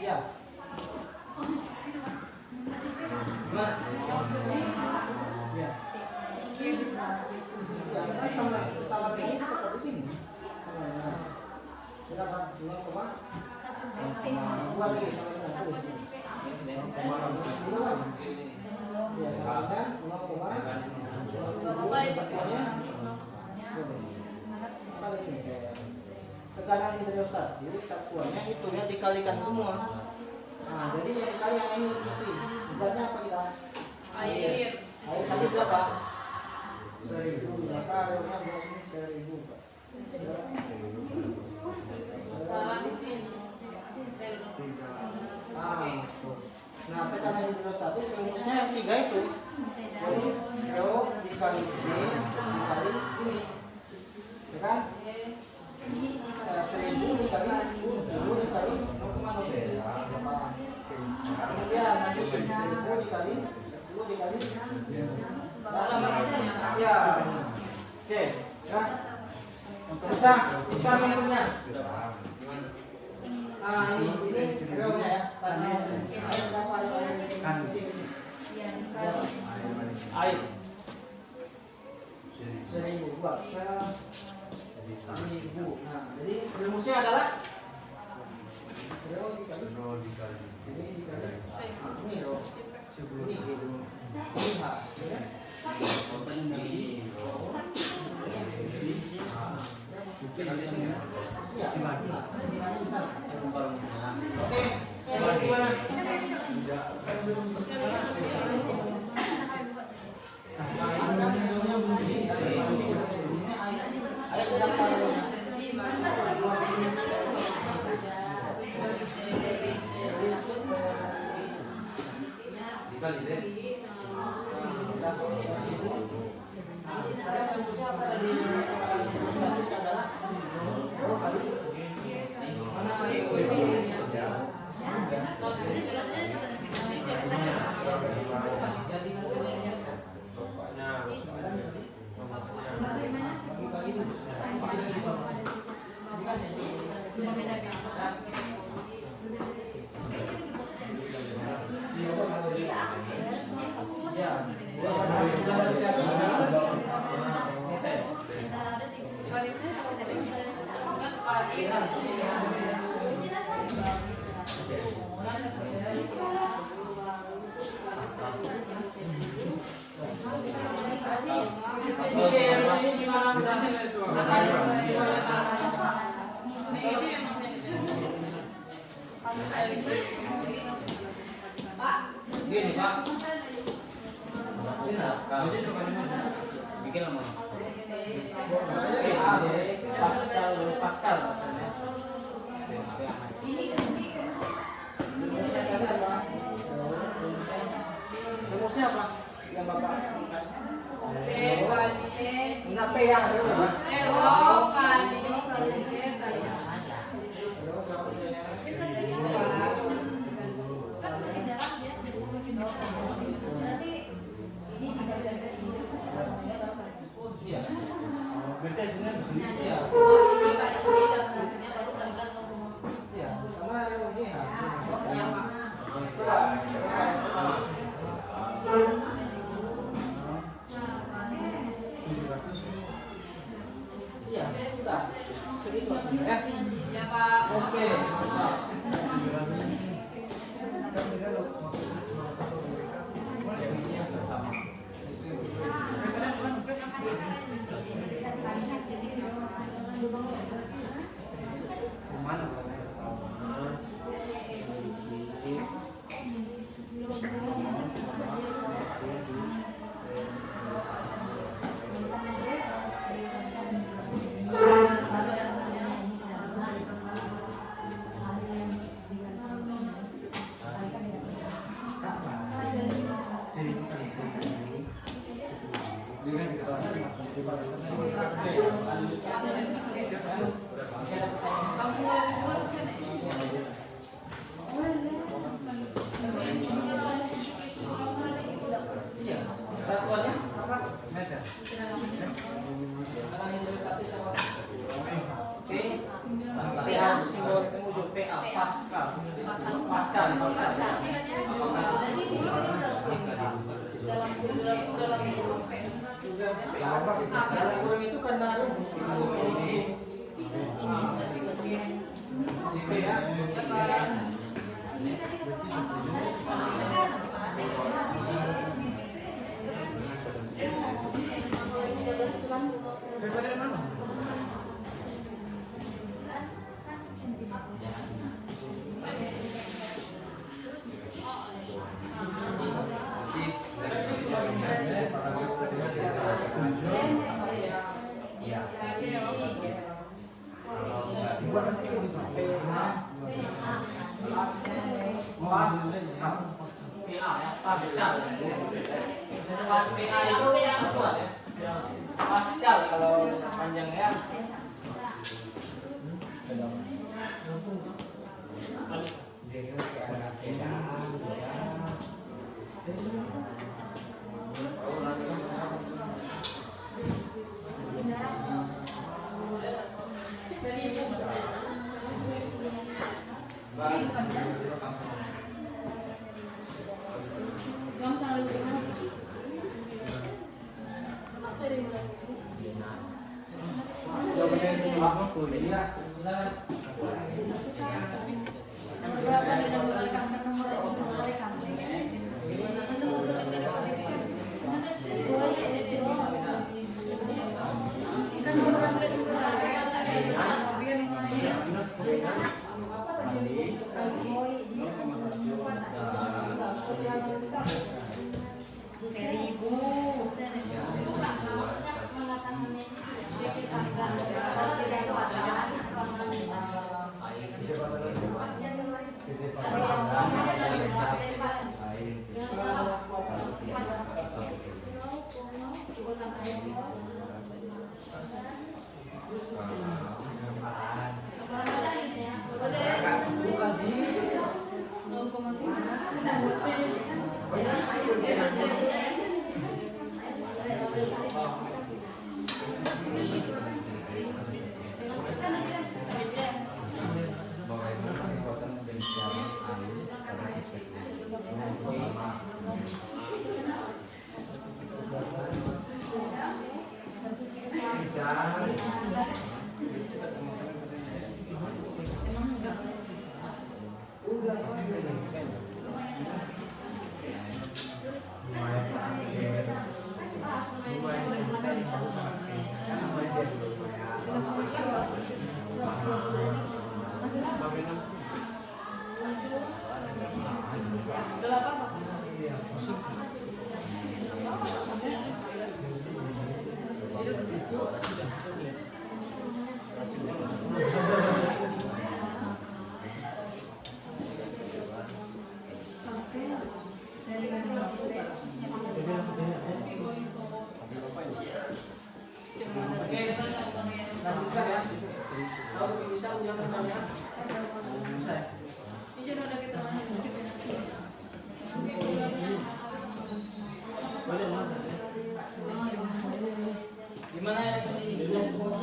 Ya. Gimana? Ya. Sama ini tetap di sini. Berapa? 2,1. Dua lagi sama dengan 1. Ya, sama dengan 0,7. Tekanan hidrostatis satuannya itu ya dikalikan semua. Nah, jadi yang dikali yang ini isi. Misalnya apa kita? Air. Air tadi berapa? 1000. Berapa? Airnya bos ini 1000, Pak. Nah, tekanan hidrostatis rumusnya yang 3 itu. Rho dikali G dikali ini. Ya kan? 1000 dikali 10 dikali 0,0. Kemudian nanti 1000 dikali 10 dikali. Ya. Oke, ya. Bisa menghitungnya. Nah, ini rho-nya ya. Karena berapa air di sini? Air. 1000 buat 1000. Nah, jadi rumusnya adalah rho dikali ini dikali ini rho ini H. Oke, gimana? Oke, yang sini gimana udah? Gini Pak. Bikin lama. Pascal. Rumusnya apa? Yang Bapak enggak P ya, Iya, sudah. Segitu ya. Ya Pak. Oke. Satuannya apa? Meter. P. PA simbol ujung PA Pascal. Pascal. Dalam kurung itu kan ada rumus Pascal. PA itu satuan ya. Pascal kalau panjangnya. Lanjutkan ya. Kalau bisa ujian misalnya. Gimana ya ini?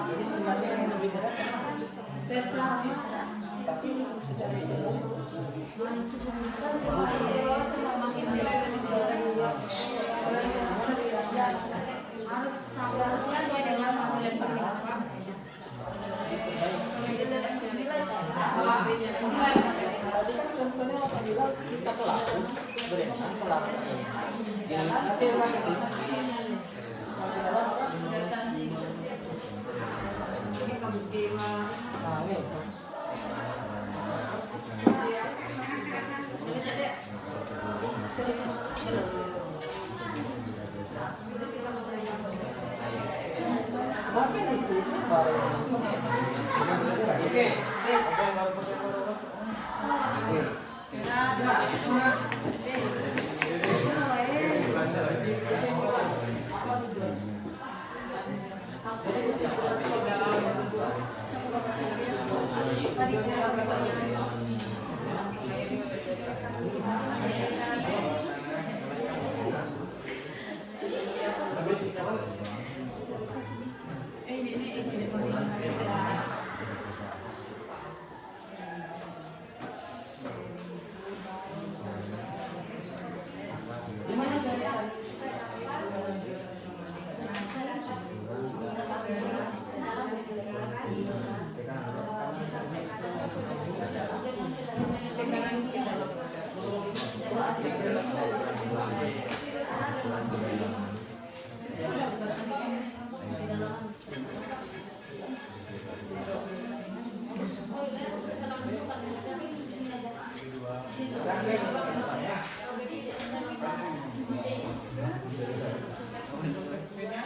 Jadi sebenarnya yang lebih berat tapi secara ideal harusnya dia dengan hasil yang berlimpah. tadi kan contohnya apabila kita pelaku berenang pelaku nanti lagi nah ini tapi itu baru oke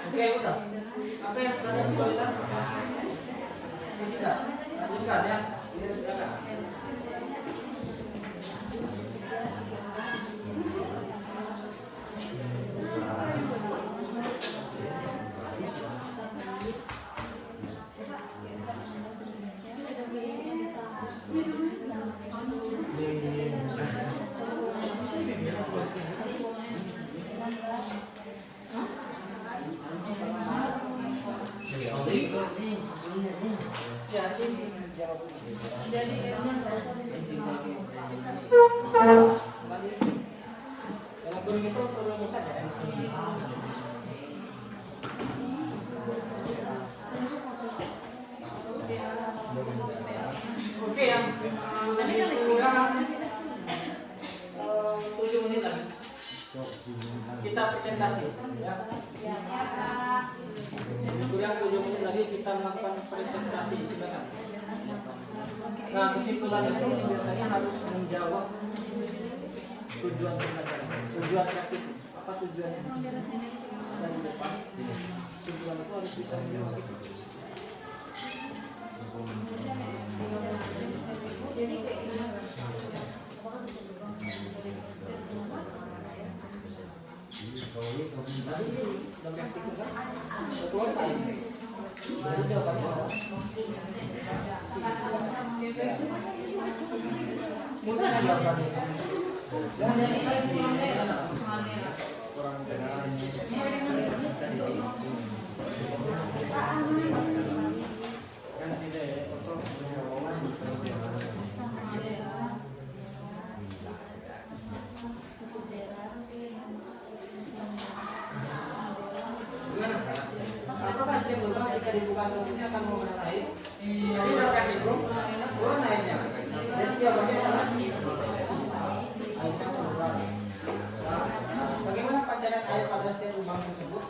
Oke, udah. Apa yang kalian kesulitan? Tidak. Lanjutkan ya. Dalam burung itu perumusan ya. Oke ya. Tadi kan kurang 7 menit lagi. Kita presentasi ya. Kurang 7 menit lagi kita melakukan presentasi sebentar. Nah, kesimpulan itu biasanya harus menjawab tujuan pembelajaran, tujuan praktik. Apa tujuannya? Dari depan. Kesimpulan itu harus bisa menjawab itu. Domestik itu kan keluar lain. Jadi jawabannya adalah mudah kan jawabannya? Kurang kan tidak ya, untuk gimana? Apakah setiap lubang ketika dibuka selanjutnya akan menggunakan air? Jadi dapat itu, turun airnya. Jadi jawabannya adalah airnya keluar. Bagaimana pancaran air pada setiap lubang tersebut?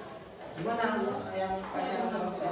Gimana yang pancaran lubang tersebut?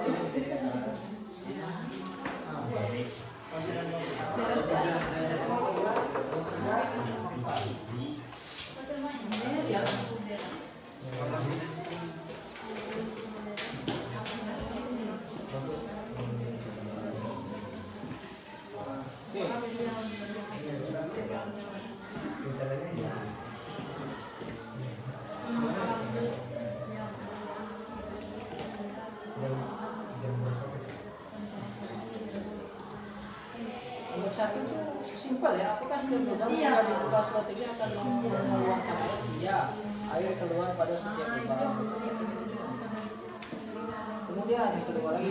Nomor satu itu simpel ya. Apakah setiap lubang yang dibuka selanjutnya akan mengeluarkan air? Iya, air keluar pada setiap lubang. Kemudian yang kedua lagi,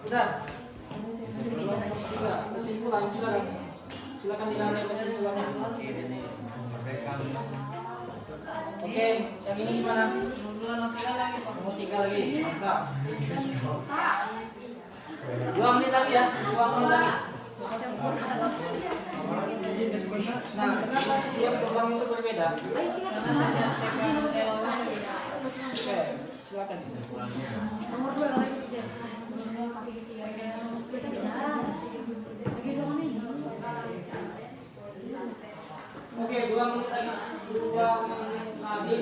Sudah. Kesimpulan sekarang. Silakan diambil kesimpulannya. Oke, yang ini gimana? Nomor 3 lagi. Nomor 3 lagi. Mantap. 2 menit lagi ya. 2 menit lagi. Nah, kenapa setiap lubang itu berbeda? Oke, silakan. Nomor 2 lagi. Oke, 2 menit lagi. 2 menit lagi.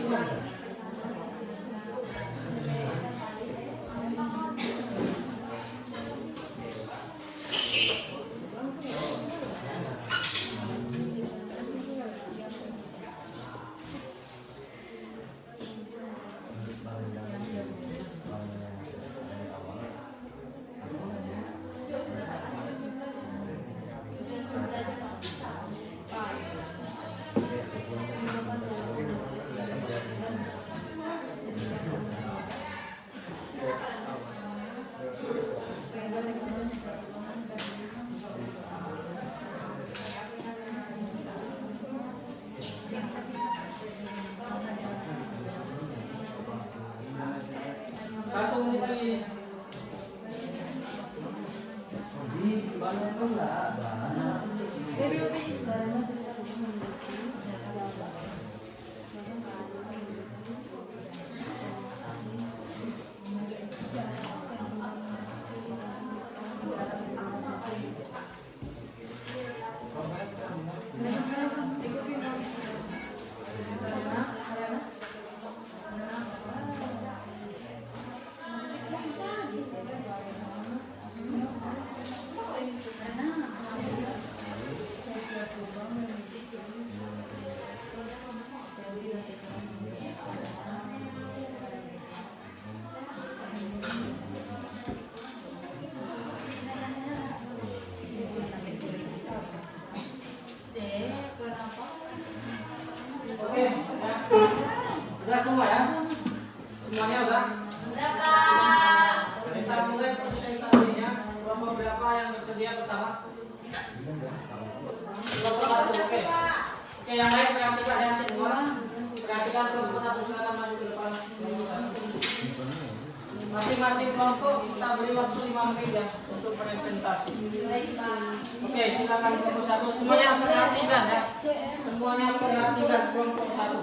Satu menit lagi. Oke, ya. Udah semua ya? Semuanya udah? Udah, Pak. Kita mulai presentasinya. Berapa yang bersedia pertama? 21, oke. Oke, yang lain perhatikan ya semua. Perhatikan kelompok satu silakan maju ke depan. Masing-masing kelompok kita beri waktu 5 menit ya untuk presentasi. Baik, Pak. Oke, silakan kelompok satu. Semuanya perhatikan ya. Semuanya perhatikan kelompok satu.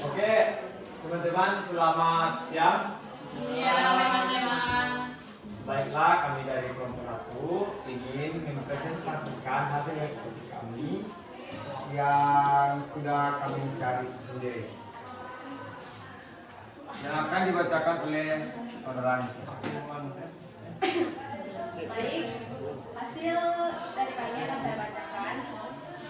Oke, teman-teman selamat siang. Iya, teman-teman. Baiklah, kami dari kelompok 1 ingin mempresentasikan hasil eksekusi kami yang sudah kami cari sendiri. Yang akan dibacakan oleh saudara Anissa. Baik, hasil dari kami akan saya bacakan.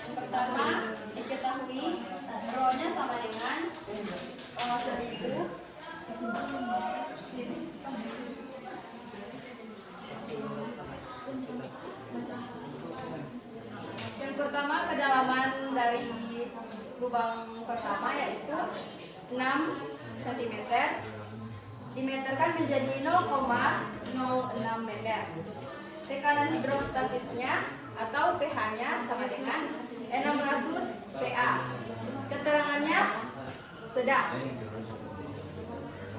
Yang pertama, diketahui RO-nya sama dengan 1000. Yang pertama, kedalaman dari lubang pertama yaitu 6 cm. Dimeterkan menjadi 0,06 meter. Tekanan hidrostatisnya atau pH-nya sama dengan 600 PA. Keterangannya sedang.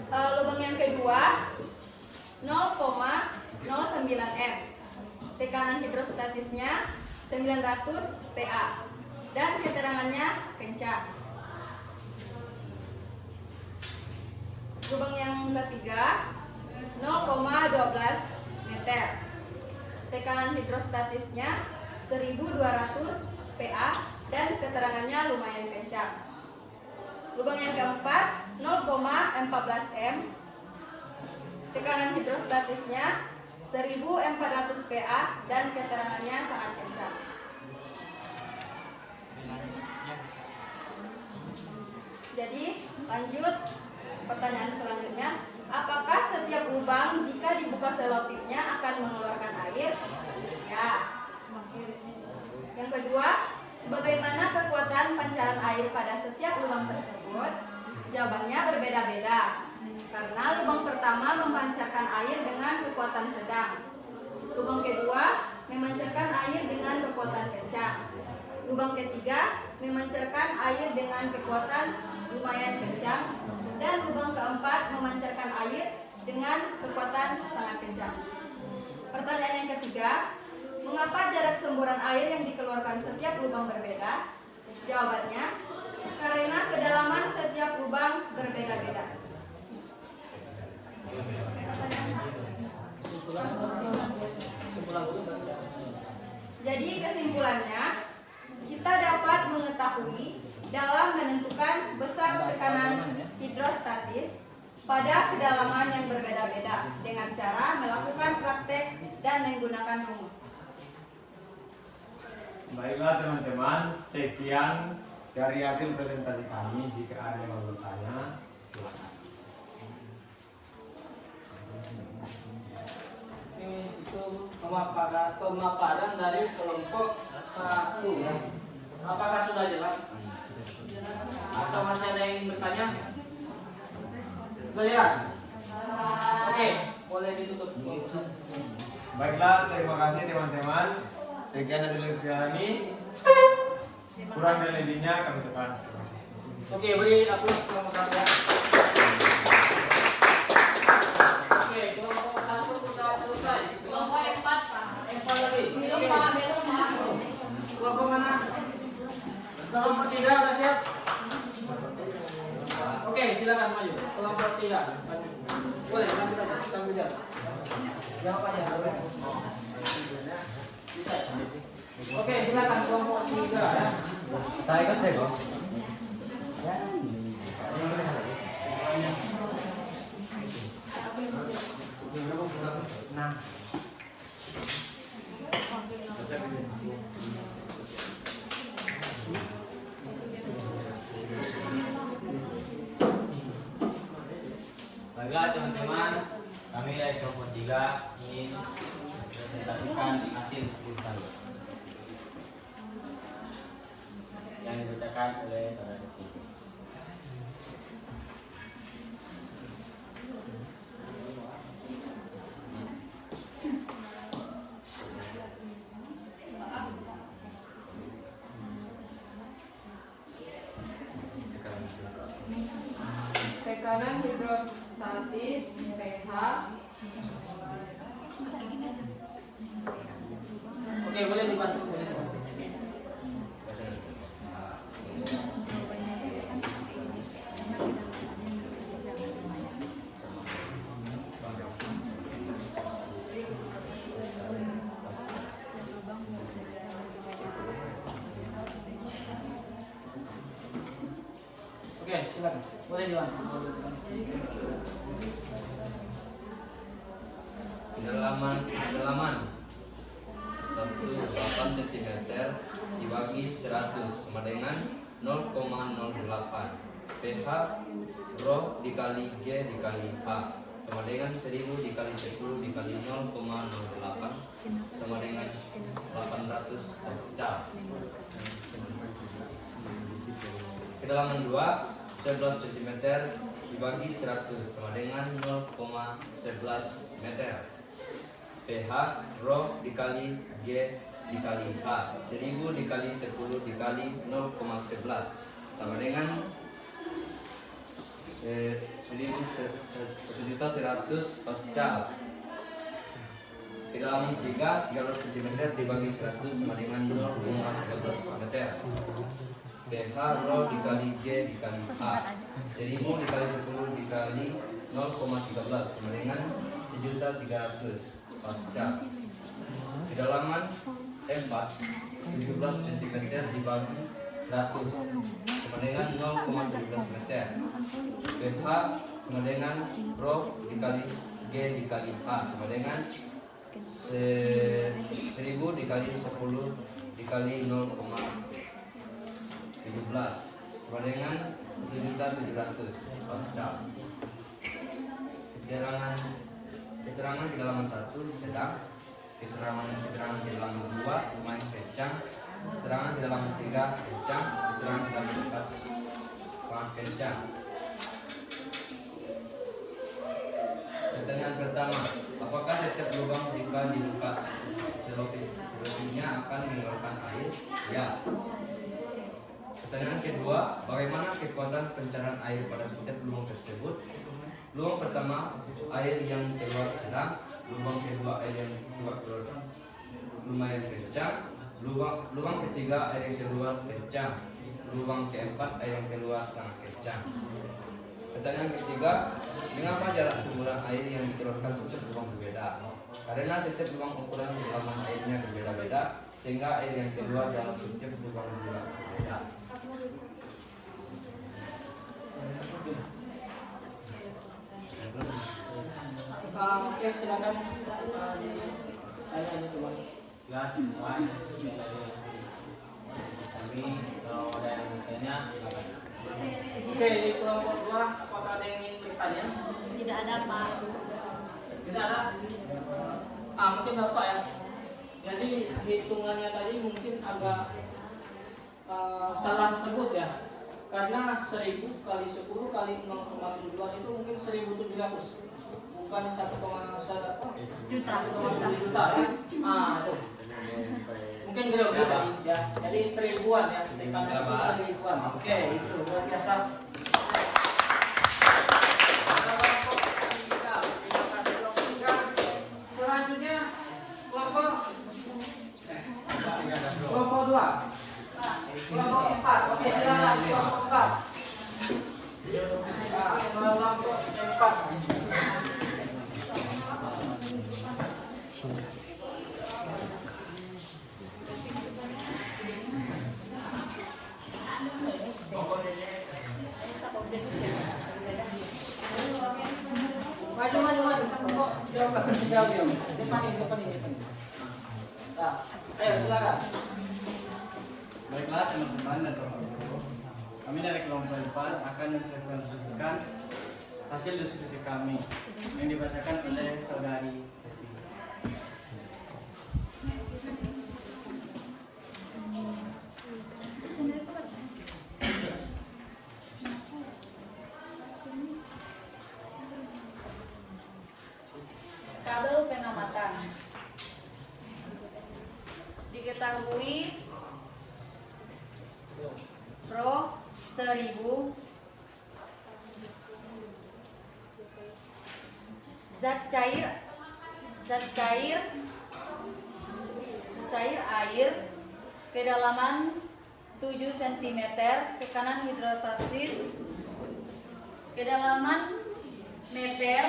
Lubang yang kedua 0,09 M. Tekanan hidrostatisnya 900 PA dan keterangannya kencang. Lubang yang ketiga 0,12 meter. Tekanan hidrostatisnya 1200 PA dan keterangannya lumayan kencang. Lubang yang keempat 0,14 M. Tekanan hidrostatisnya 1400 PA dan keterangannya sangat kencang. Jadi lanjut pertanyaan selanjutnya, apakah setiap lubang jika dibuka selotipnya akan mengeluarkan air? Ya. Yang kedua, bagaimana kekuatan pancaran air pada setiap lubang tersebut? Jawabannya berbeda-beda. Karena lubang pertama memancarkan air dengan kekuatan sedang. Lubang kedua memancarkan air dengan kekuatan kencang. Lubang ketiga memancarkan air dengan kekuatan lumayan kencang. Dan lubang keempat memancarkan air dengan kekuatan sangat kencang. Pertanyaan yang ketiga, mengapa jarak semburan air yang dikeluarkan setiap lubang berbeda? Jawabannya, karena kedalaman setiap lubang berbeda-beda. Jadi kesimpulannya, kita dapat mengetahui dalam menentukan besar tekanan hidrostatis pada kedalaman yang berbeda-beda dengan cara melakukan praktek dan menggunakan rumus. Baiklah teman-teman, sekian dari hasil presentasi kami. Jika ada yang mau bertanya, silakan. Ini itu pemaparan dari kelompok 1 ya. Apakah sudah jelas? Atau masih ada yang ingin bertanya? Sudah jelas? Oke, boleh ditutup. Baiklah, terima kasih teman-teman. Sekian hasil diskusi kami. Kurang dan lebihnya kami ucapkan terima kasih. Oke, beri aplaus kelompok 1 ya. Oke, kelompok 1 sudah selesai. Kelompok 4, Pak. Empat lagi. Belum, Oke. Pak. Belum, Pak. Kelompok mana? Kelompok 3 sudah siap? Oke, silakan maju. Kelompok 3. Maju. Boleh, sambil aja, sambil aja. Jawab aja, boleh. Bisa. Oke, silakan kelompok 3 ya. Saya ikut deh kok. Nah. Baiklah teman-teman, kami dari kelompok 3 ingin presentasikan hasil diskusi kami yang dibacakan oleh saudara deputi. Tekanan hidrostatis pH. Oke, boleh dibantu. Oke, silakan. Boleh dibantu. Kedalaman 1,8 cm dibagi 100 sama dengan 0,08. pH rho dikali G dikali H sama dengan 1000 dikali 10 dikali 0,08 sama dengan 800 pascal. Kedalaman 2 11 cm dibagi 100 sama dengan 0,11 meter. pH rho dikali G dikali H 1000 dikali 10 dikali 0,11 sama dengan 1.100 pascal. Kedalaman 3 300 cm dibagi 100 sama dengan 0,14 meter. pH rho dikali G dikali H 1000 dikali 10 dikali 0,13 sama dengan 1.300 pascal. Kedalaman 4 17 cm dibagi 100 sama dengan 0,17 meter. pH sama dengan rho dikali G dikali H sama dengan 1000 dikali 10 dikali 0,17 sama dengan 1.700 pascal. Keterangan kedalaman 1 sedang, keterangan kedalaman 2 lumayan kencang, keterangan kedalaman 3 kencang, keterangan kedalaman 4 sangat kencang. Pertanyaan pertama, apakah setiap lubang jika dibuka selotipnya akan mengeluarkan air? Ya. Pertanyaan kedua, bagaimana kekuatan pencerahan air pada setiap lubang tersebut? Lubang pertama, air yang keluar sedang. Lubang kedua, air yang keluar lumayan kencang. Lubang ketiga, air yang keluar kencang. lubang keempat air yang keluar sangat kencang. Pertanyaan ketiga, mengapa jarak semburan air yang dikeluarkan setiap lubang berbeda? Karena setiap lubang ukuran kedalaman airnya berbeda-beda, sehingga air yang keluar dalam setiap lubang juga berbeda. Oke, silakan ditanya ini coba. Ya, teman. Kami kalau ada yang bertanya, silakan. Oke, di kelompok 2 apakah ada yang ingin bertanya? Tidak ada, Pak. Tidak ada. Mungkin Bapak ya. Jadi hitungannya tadi mungkin agak salah sebut ya. Karena 1000 kali 10 kali 0,17 itu mungkin 1700. Bukan 1,1 Juta. juta ya. Itu. Mungkin grogi tadi ya. Jadi 1000-an ya. Tekannya itu 1000-an. Oke, itu luar biasa. Selanjutnya kelompok 2. Kelompok 4. Oke, silakan kelompok 4. Kelompok 4. Maju. Jauh. Depan ini. Nah, ayo silakan. Baiklah teman-teman dan Bapak Guru, kami dari kelompok 4 akan mempresentasikan hasil diskusi kami yang dibacakan oleh saudari Devi. Kabel pengamatan. Diketahui Pro 1000 zat cair air kedalaman 7 cm, tekanan hidrostatis kedalaman meter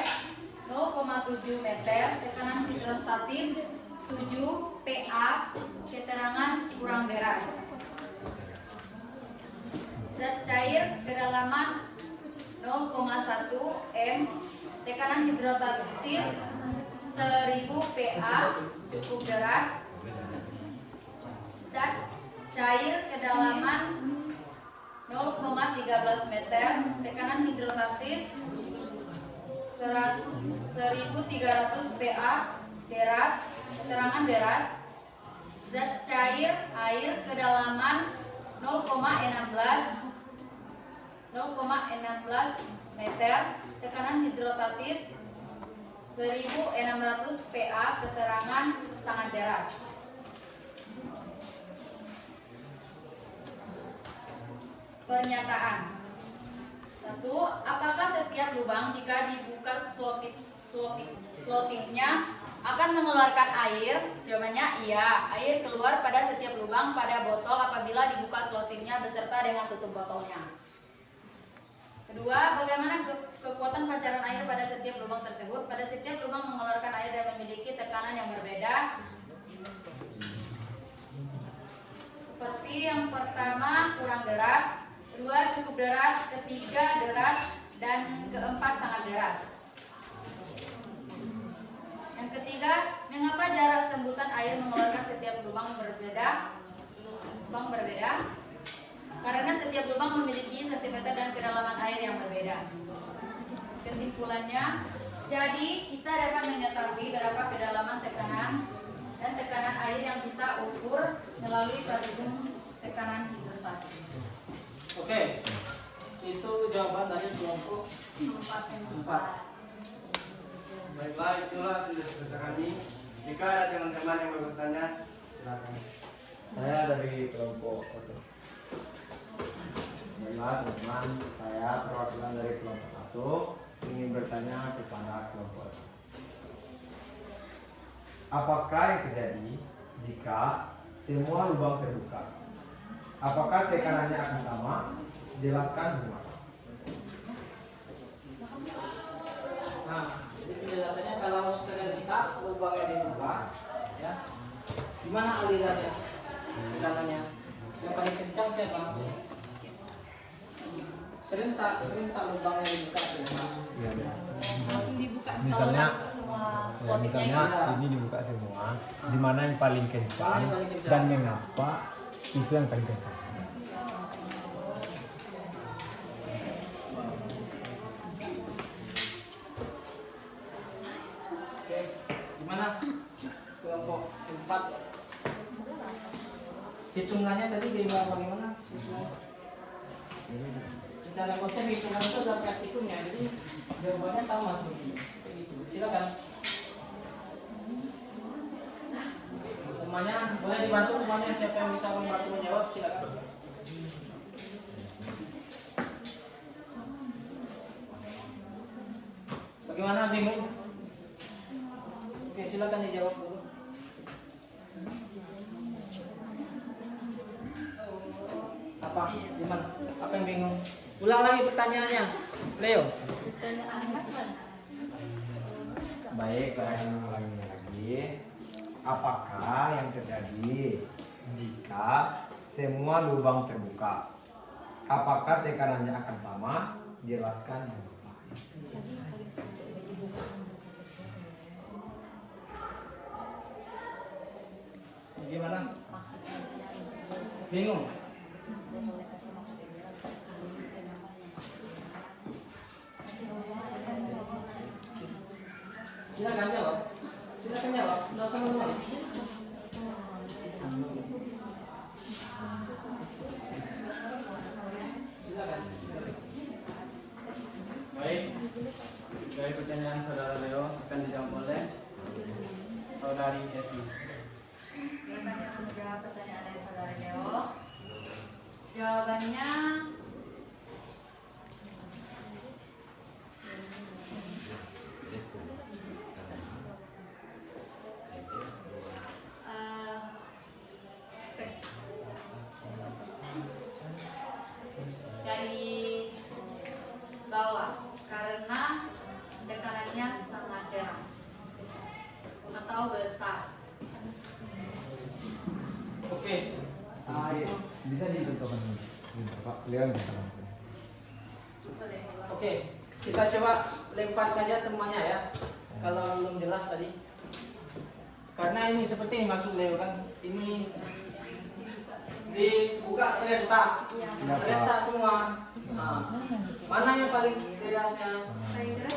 0,7 meter, tekanan hidrostatis 7 PA, keterangan kurang deras. Zat cair kedalaman 0,1 m, tekanan hidrostatis 1000 PA, cukup deras. Zat cair kedalaman 0,13 meter, tekanan hidrostatis 1300 PA, deras, keterangan deras. Zat cair air kedalaman 0,16 meter, tekanan hidrostatis 1600 PA, keterangan sangat deras. Pernyataan. 1. Apakah setiap lubang jika dibuka slottingnya akan mengeluarkan air? Jawabannya iya. Air keluar pada setiap lubang pada botol apabila dibuka slottingnya beserta dengan tutup botolnya. Kedua, bagaimana kekuatan pancaran air pada setiap lubang tersebut? Pada setiap lubang mengeluarkan air dan memiliki tekanan yang berbeda. Seperti yang pertama, kurang deras. Kedua, cukup deras. Ketiga, deras. Dan keempat, sangat deras. Yang ketiga, mengapa jarak sembutan air mengeluarkan setiap lubang berbeda? Karena setiap lubang memiliki sentimeter dan kedalaman air yang berbeda. Kesimpulannya, jadi kita dapat mengetahui berapa kedalaman tekanan dan tekanan air yang kita ukur melalui perhitungan tekanan hidrostatis. Oke, itu jawaban dari kelompok 4. Baiklah, itulah hasil diskusi kami. Jika ada teman-teman yang bertanya, silakan. Saya dari kelompok 1. Baiklah teman-teman, saya perwakilan dari kelompok 1 ingin bertanya kepada kelompok 1. Apakah yang terjadi jika semua lubang terbuka? Apakah tekanannya akan sama? Jelaskan mengapa. Nah, jadi penjelasannya kalau serentak lubangnya dibuka, ya, gimana alirannya, tekanannya? Yang paling kencang siapa? Serentak lubangnya dibuka. Iya. Langsung dibuka. Misalnya, semua Ya, misalnya ini dibuka semua, di mana yang paling kencang Mana yang paling kencang? dan mengapa itu yang paling kencang. Oke, gimana? Kelompok 4. Hitungannya tadi bagaimana? Secara konsep hitungan itu ada pihak hitungnya, jadi jawabannya sama seperti itu. Silakan. Temannya boleh dibantu, temannya siapa yang bisa membantu menjawab, silakan. Bagaimana, bingung? Oke, silakan dijawab dulu. Apa? Gimana? Apa yang bingung? Ulang lagi pertanyaannya, Leo. Baik, saya akan mengulanginya lagi. Apakah yang terjadi jika semua lubang terbuka? Apakah tekanannya akan sama? Jelaskan mengapa. Gimana? Bingung? Silakan jawab. Silakan jawab. Nggak usah ngomong. Silakan. Baik, dari pertanyaan saudara Leo akan dijawab oleh saudari Evi. Silakan yang menjawab pertanyaan dari saudara Leo. Jawabannya dari bawah karena tekanannya sangat deras atau besar. Oke. Bisa dicontohkan sebentar Pak, lihat Oke. Kita coba lempar saja temannya ya. Kalau belum jelas tadi. Karena ini seperti yang maksud Leo kan. Ini dibuka serentak. Serentak semua. Nah, mana yang paling derasnya? Paling deras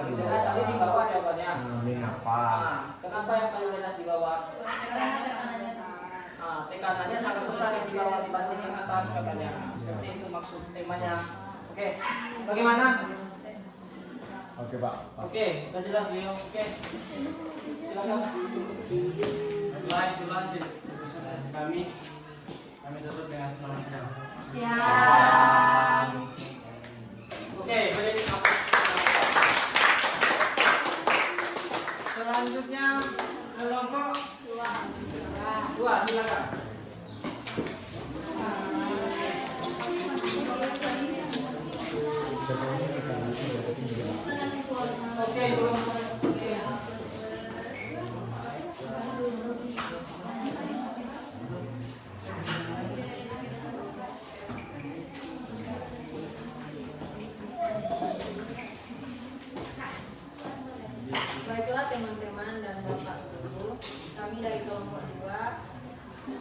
di bawah. Deras tadi di bawah jawabannya. Mengapa? Nah, kenapa yang paling deras di bawah? Karena tekanannya sama. Nah, tekanannya sangat besar yang di bawah dibanding yang atas katanya. Seperti itu maksud temanya. Oke, bagaimana? Oke Pak. Oke, sudah jelas Leo. Oke, silakan. Itulah sih kami tutup dengan selamat siang. Ya. Oke, beri selanjutnya kelompok 2, silakan. Oke, kelompok Baiklah teman-teman dan Bapak Guru, kami dari kelompok 2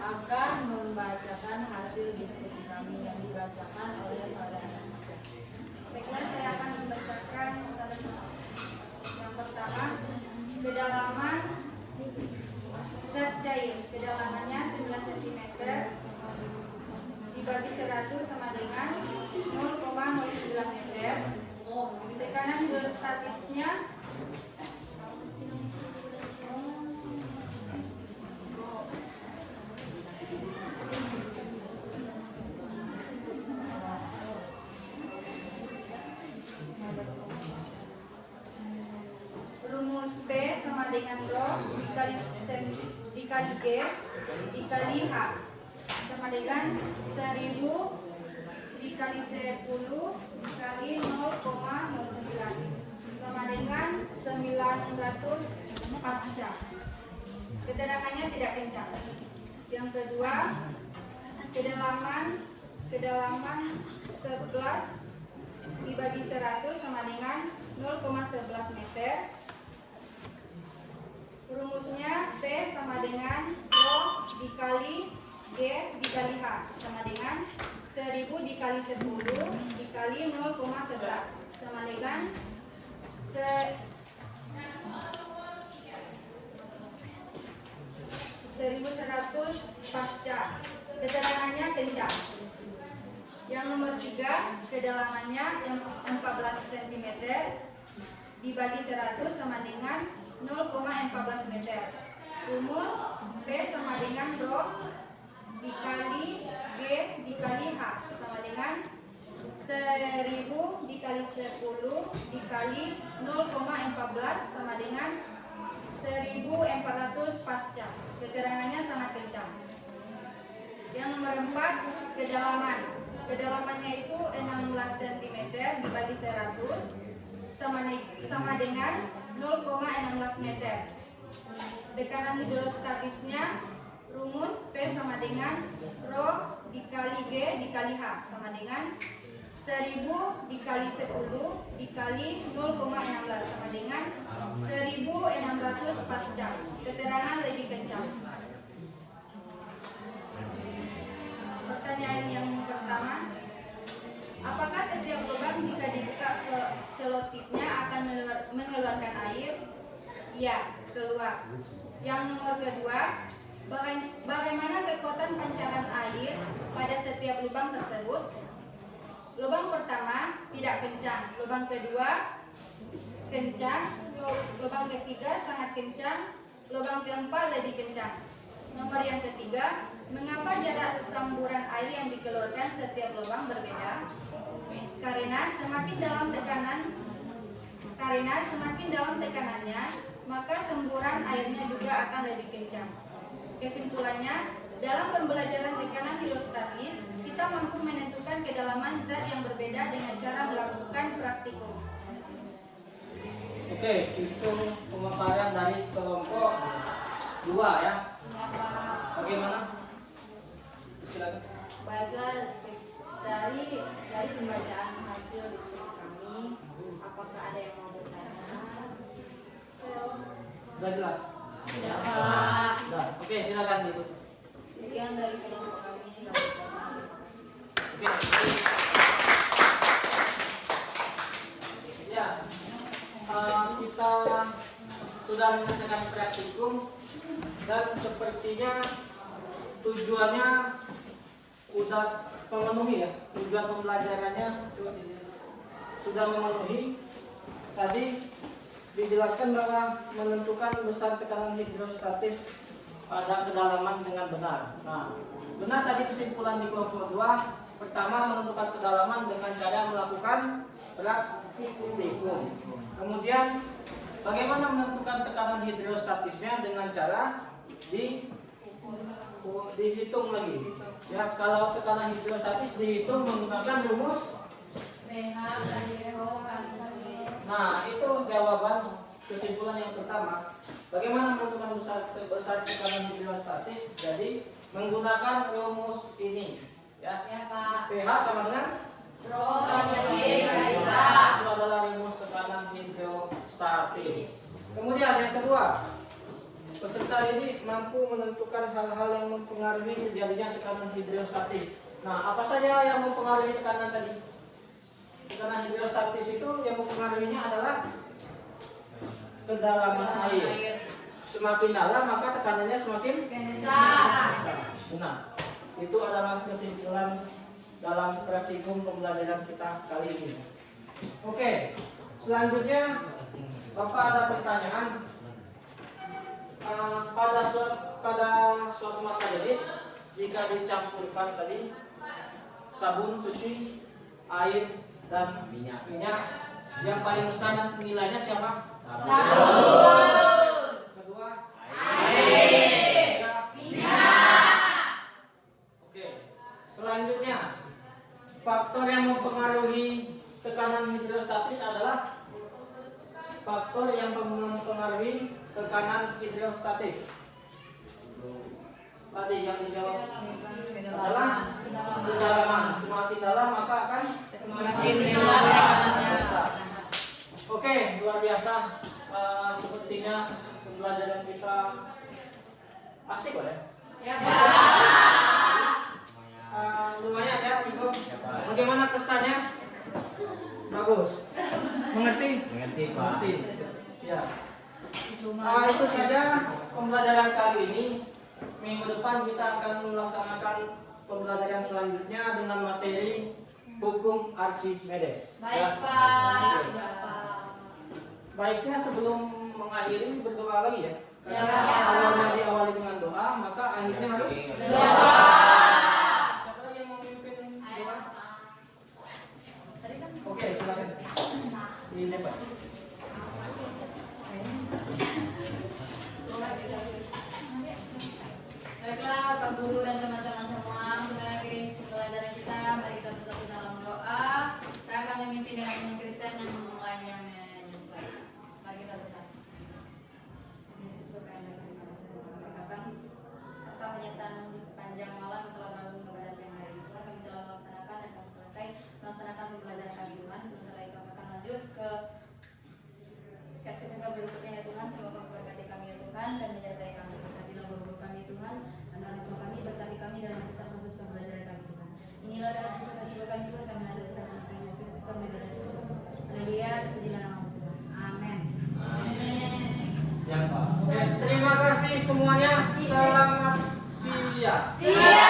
akan membacakan hasil diskusi kami yang dibacakan oleh saudara Ica. Baiklah, saya akan membacakan yang pertama, kedalaman zat cair, kedalamannya 9 cm dibagi 100 sama dengan 0,09 meter. Tekanan geostatisnya rumus P sama dengan rho dikali G dikali H sama dengan 1000 dikali 10 dikali 0,09 sama dengan 900 pasca. Keterangannya tidak kencang. Yang kedua, kedalaman 11 dibagi 100 sama dengan 0,11 meter. Rumusnya P sama dengan Rho dikali G dikali H sama dengan 1000 dikali 10 dikali 0,11 sama dengan 1100 pasca. Keterangannya kencang. Yang nomor 3, kedalamannya 14 cm dibagi 100 sama dengan 0,14 meter. Rumus P sama dengan Rho dikali G dikali H sama dengan 1000 dikali 10 dikali 0,14 sama dengan 1400 pasca. Keterangannya sangat kencang. Yang nomor 4, kedalaman. Kedalamannya itu 16 cm dibagi 100 sama dengan 0,16 meter. Tekanan hidrostatisnya rumus P sama dengan Rho dikali G dikali H sama dengan 1000 dikali 10 dikali 0,16 sama dengan 1600 pasca. Keterangan lebih kencang. Pertanyaan yang pertama, apakah setiap lubang jika dibuka selotipnya akan mengeluarkan air? Ya, keluar. Yang nomor kedua, bagaimana kekuatan pancaran air pada setiap lubang tersebut? Lubang pertama tidak kencang, lubang kedua kencang, lubang ketiga sangat kencang, lubang keempat lebih kencang. Nomor yang ketiga, mengapa jarak samburan air yang dikeluarkan setiap lubang berbeda? Karena semakin dalam tekanannya, maka semburan airnya juga akan lebih kencang. Kesimpulannya, dalam pembelajaran tekanan hidrostatis, kita mampu menentukan kedalaman zat yang berbeda dengan cara melakukan praktikum. Oke, itu pemaparan dari kelompok 2 ya. Bagaimana? Silakan. Baiklah, dari pembacaan hasil diskusi kami, apakah ada yang mau bertanya? Sudah jelas? Sudah. Oke, silakan Ibu. Sekian dari kelompok kami. Oke. Ya, kita sudah menyelesaikan praktikum dan sepertinya tujuannya sudah memenuhi ya. Tujuan pembelajarannya sudah memenuhi. Tadi dijelaskan bahwa menentukan besar tekanan hidrostatis pada kedalaman dengan benar. Nah, benar tadi kesimpulan di kelompok 2. Pertama, menentukan kedalaman dengan cara melakukan praktikum. Kemudian, bagaimana menentukan tekanan hidrostatisnya dengan cara dihitung lagi. Ya, kalau tekanan hidrostatis dihitung menggunakan rumus PH kali Rho kali G. Nah, itu jawaban kesimpulan yang pertama. Bagaimana menentukan besar tekanan hidrostatis? Jadi menggunakan rumus ini, ya. Ya Pak. pH sama dengan Rho kali G kali H. Itu adalah rumus tekanan hidrostatis. Kemudian yang kedua, peserta ini mampu menentukan hal-hal yang mempengaruhi terjadinya tekanan hidrostatis. Nah, apa saja yang mempengaruhi tekanan tadi? Tekanan hidrostatis itu yang mempengaruhinya adalah kedalaman air. Semakin dalam maka tekanannya semakin Besar. Nah, itu adalah kesimpulan dalam praktikum pembelajaran kita kali ini. Oke, selanjutnya Bapak ada pertanyaan. Pada suatu masa jenis, jika dicampurkan tadi sabun cuci, air dan minyak, yang paling besar nilainya siapa? Sabun. Kedua, Air. ketiga, Minyak. Oke, faktor yang mempengaruhi tekanan hidrostatis adalah Tadi yang dijawab adalah kedalaman. Semakin dalam maka akan semakin besar. Oke, luar biasa. Sepertinya pembelajaran kita asik lah ya. Ya, Lumayan ya, Ibu. Bagaimana kesannya? Bagus. Mengerti? Mengerti, Pak. Mengerti. Ya. Itu saja pembelajaran kali ini. Minggu depan kita akan melaksanakan pembelajaran selanjutnya dengan materi hukum Archimedes. Baik, Pak. Baiknya sebelum mengakhiri berdoa lagi ya. Ya, Karena Pak. awalnya diawali dengan doa, maka akhirnya harus Doa. Siapa lagi yang mau memimpin doa? Tadi kan Oke, silakan. Ini Pak. Baiklah, Pak Guru dan teman-teman semua, kita akhiri pembelajaran kita. Mari kita bersatu dalam doa. Saya akan memimpin dengan iman Kristen yang memulainya menyesuaikan. Mari kita bersatu. Yesus berkata tetap penyertaan di sepanjang malam telah berlalu kepada siang hari. Tuhan, kami telah melaksanakan dan kami selesai melaksanakan pembelajaran kami Tuhan. Sebentar lagi kami akan lanjut ke ketika berikutnya ya Tuhan. Semoga memberkati kami ya Tuhan dan menyertai kami. Berkatilah guru kami Tuhan, dan orang tua kami, berkati kami dalam setiap proses pembelajaran kami Tuhan. Inilah doa dan syukur kami Tuhan, kami menandaskan nama Tuhan Yesus Kristus kami berdoa. Haleluya, terpujilah nama Tuhan. Amin. Ya, Pak. Oke, terima kasih semuanya. Selamat siang. Siap.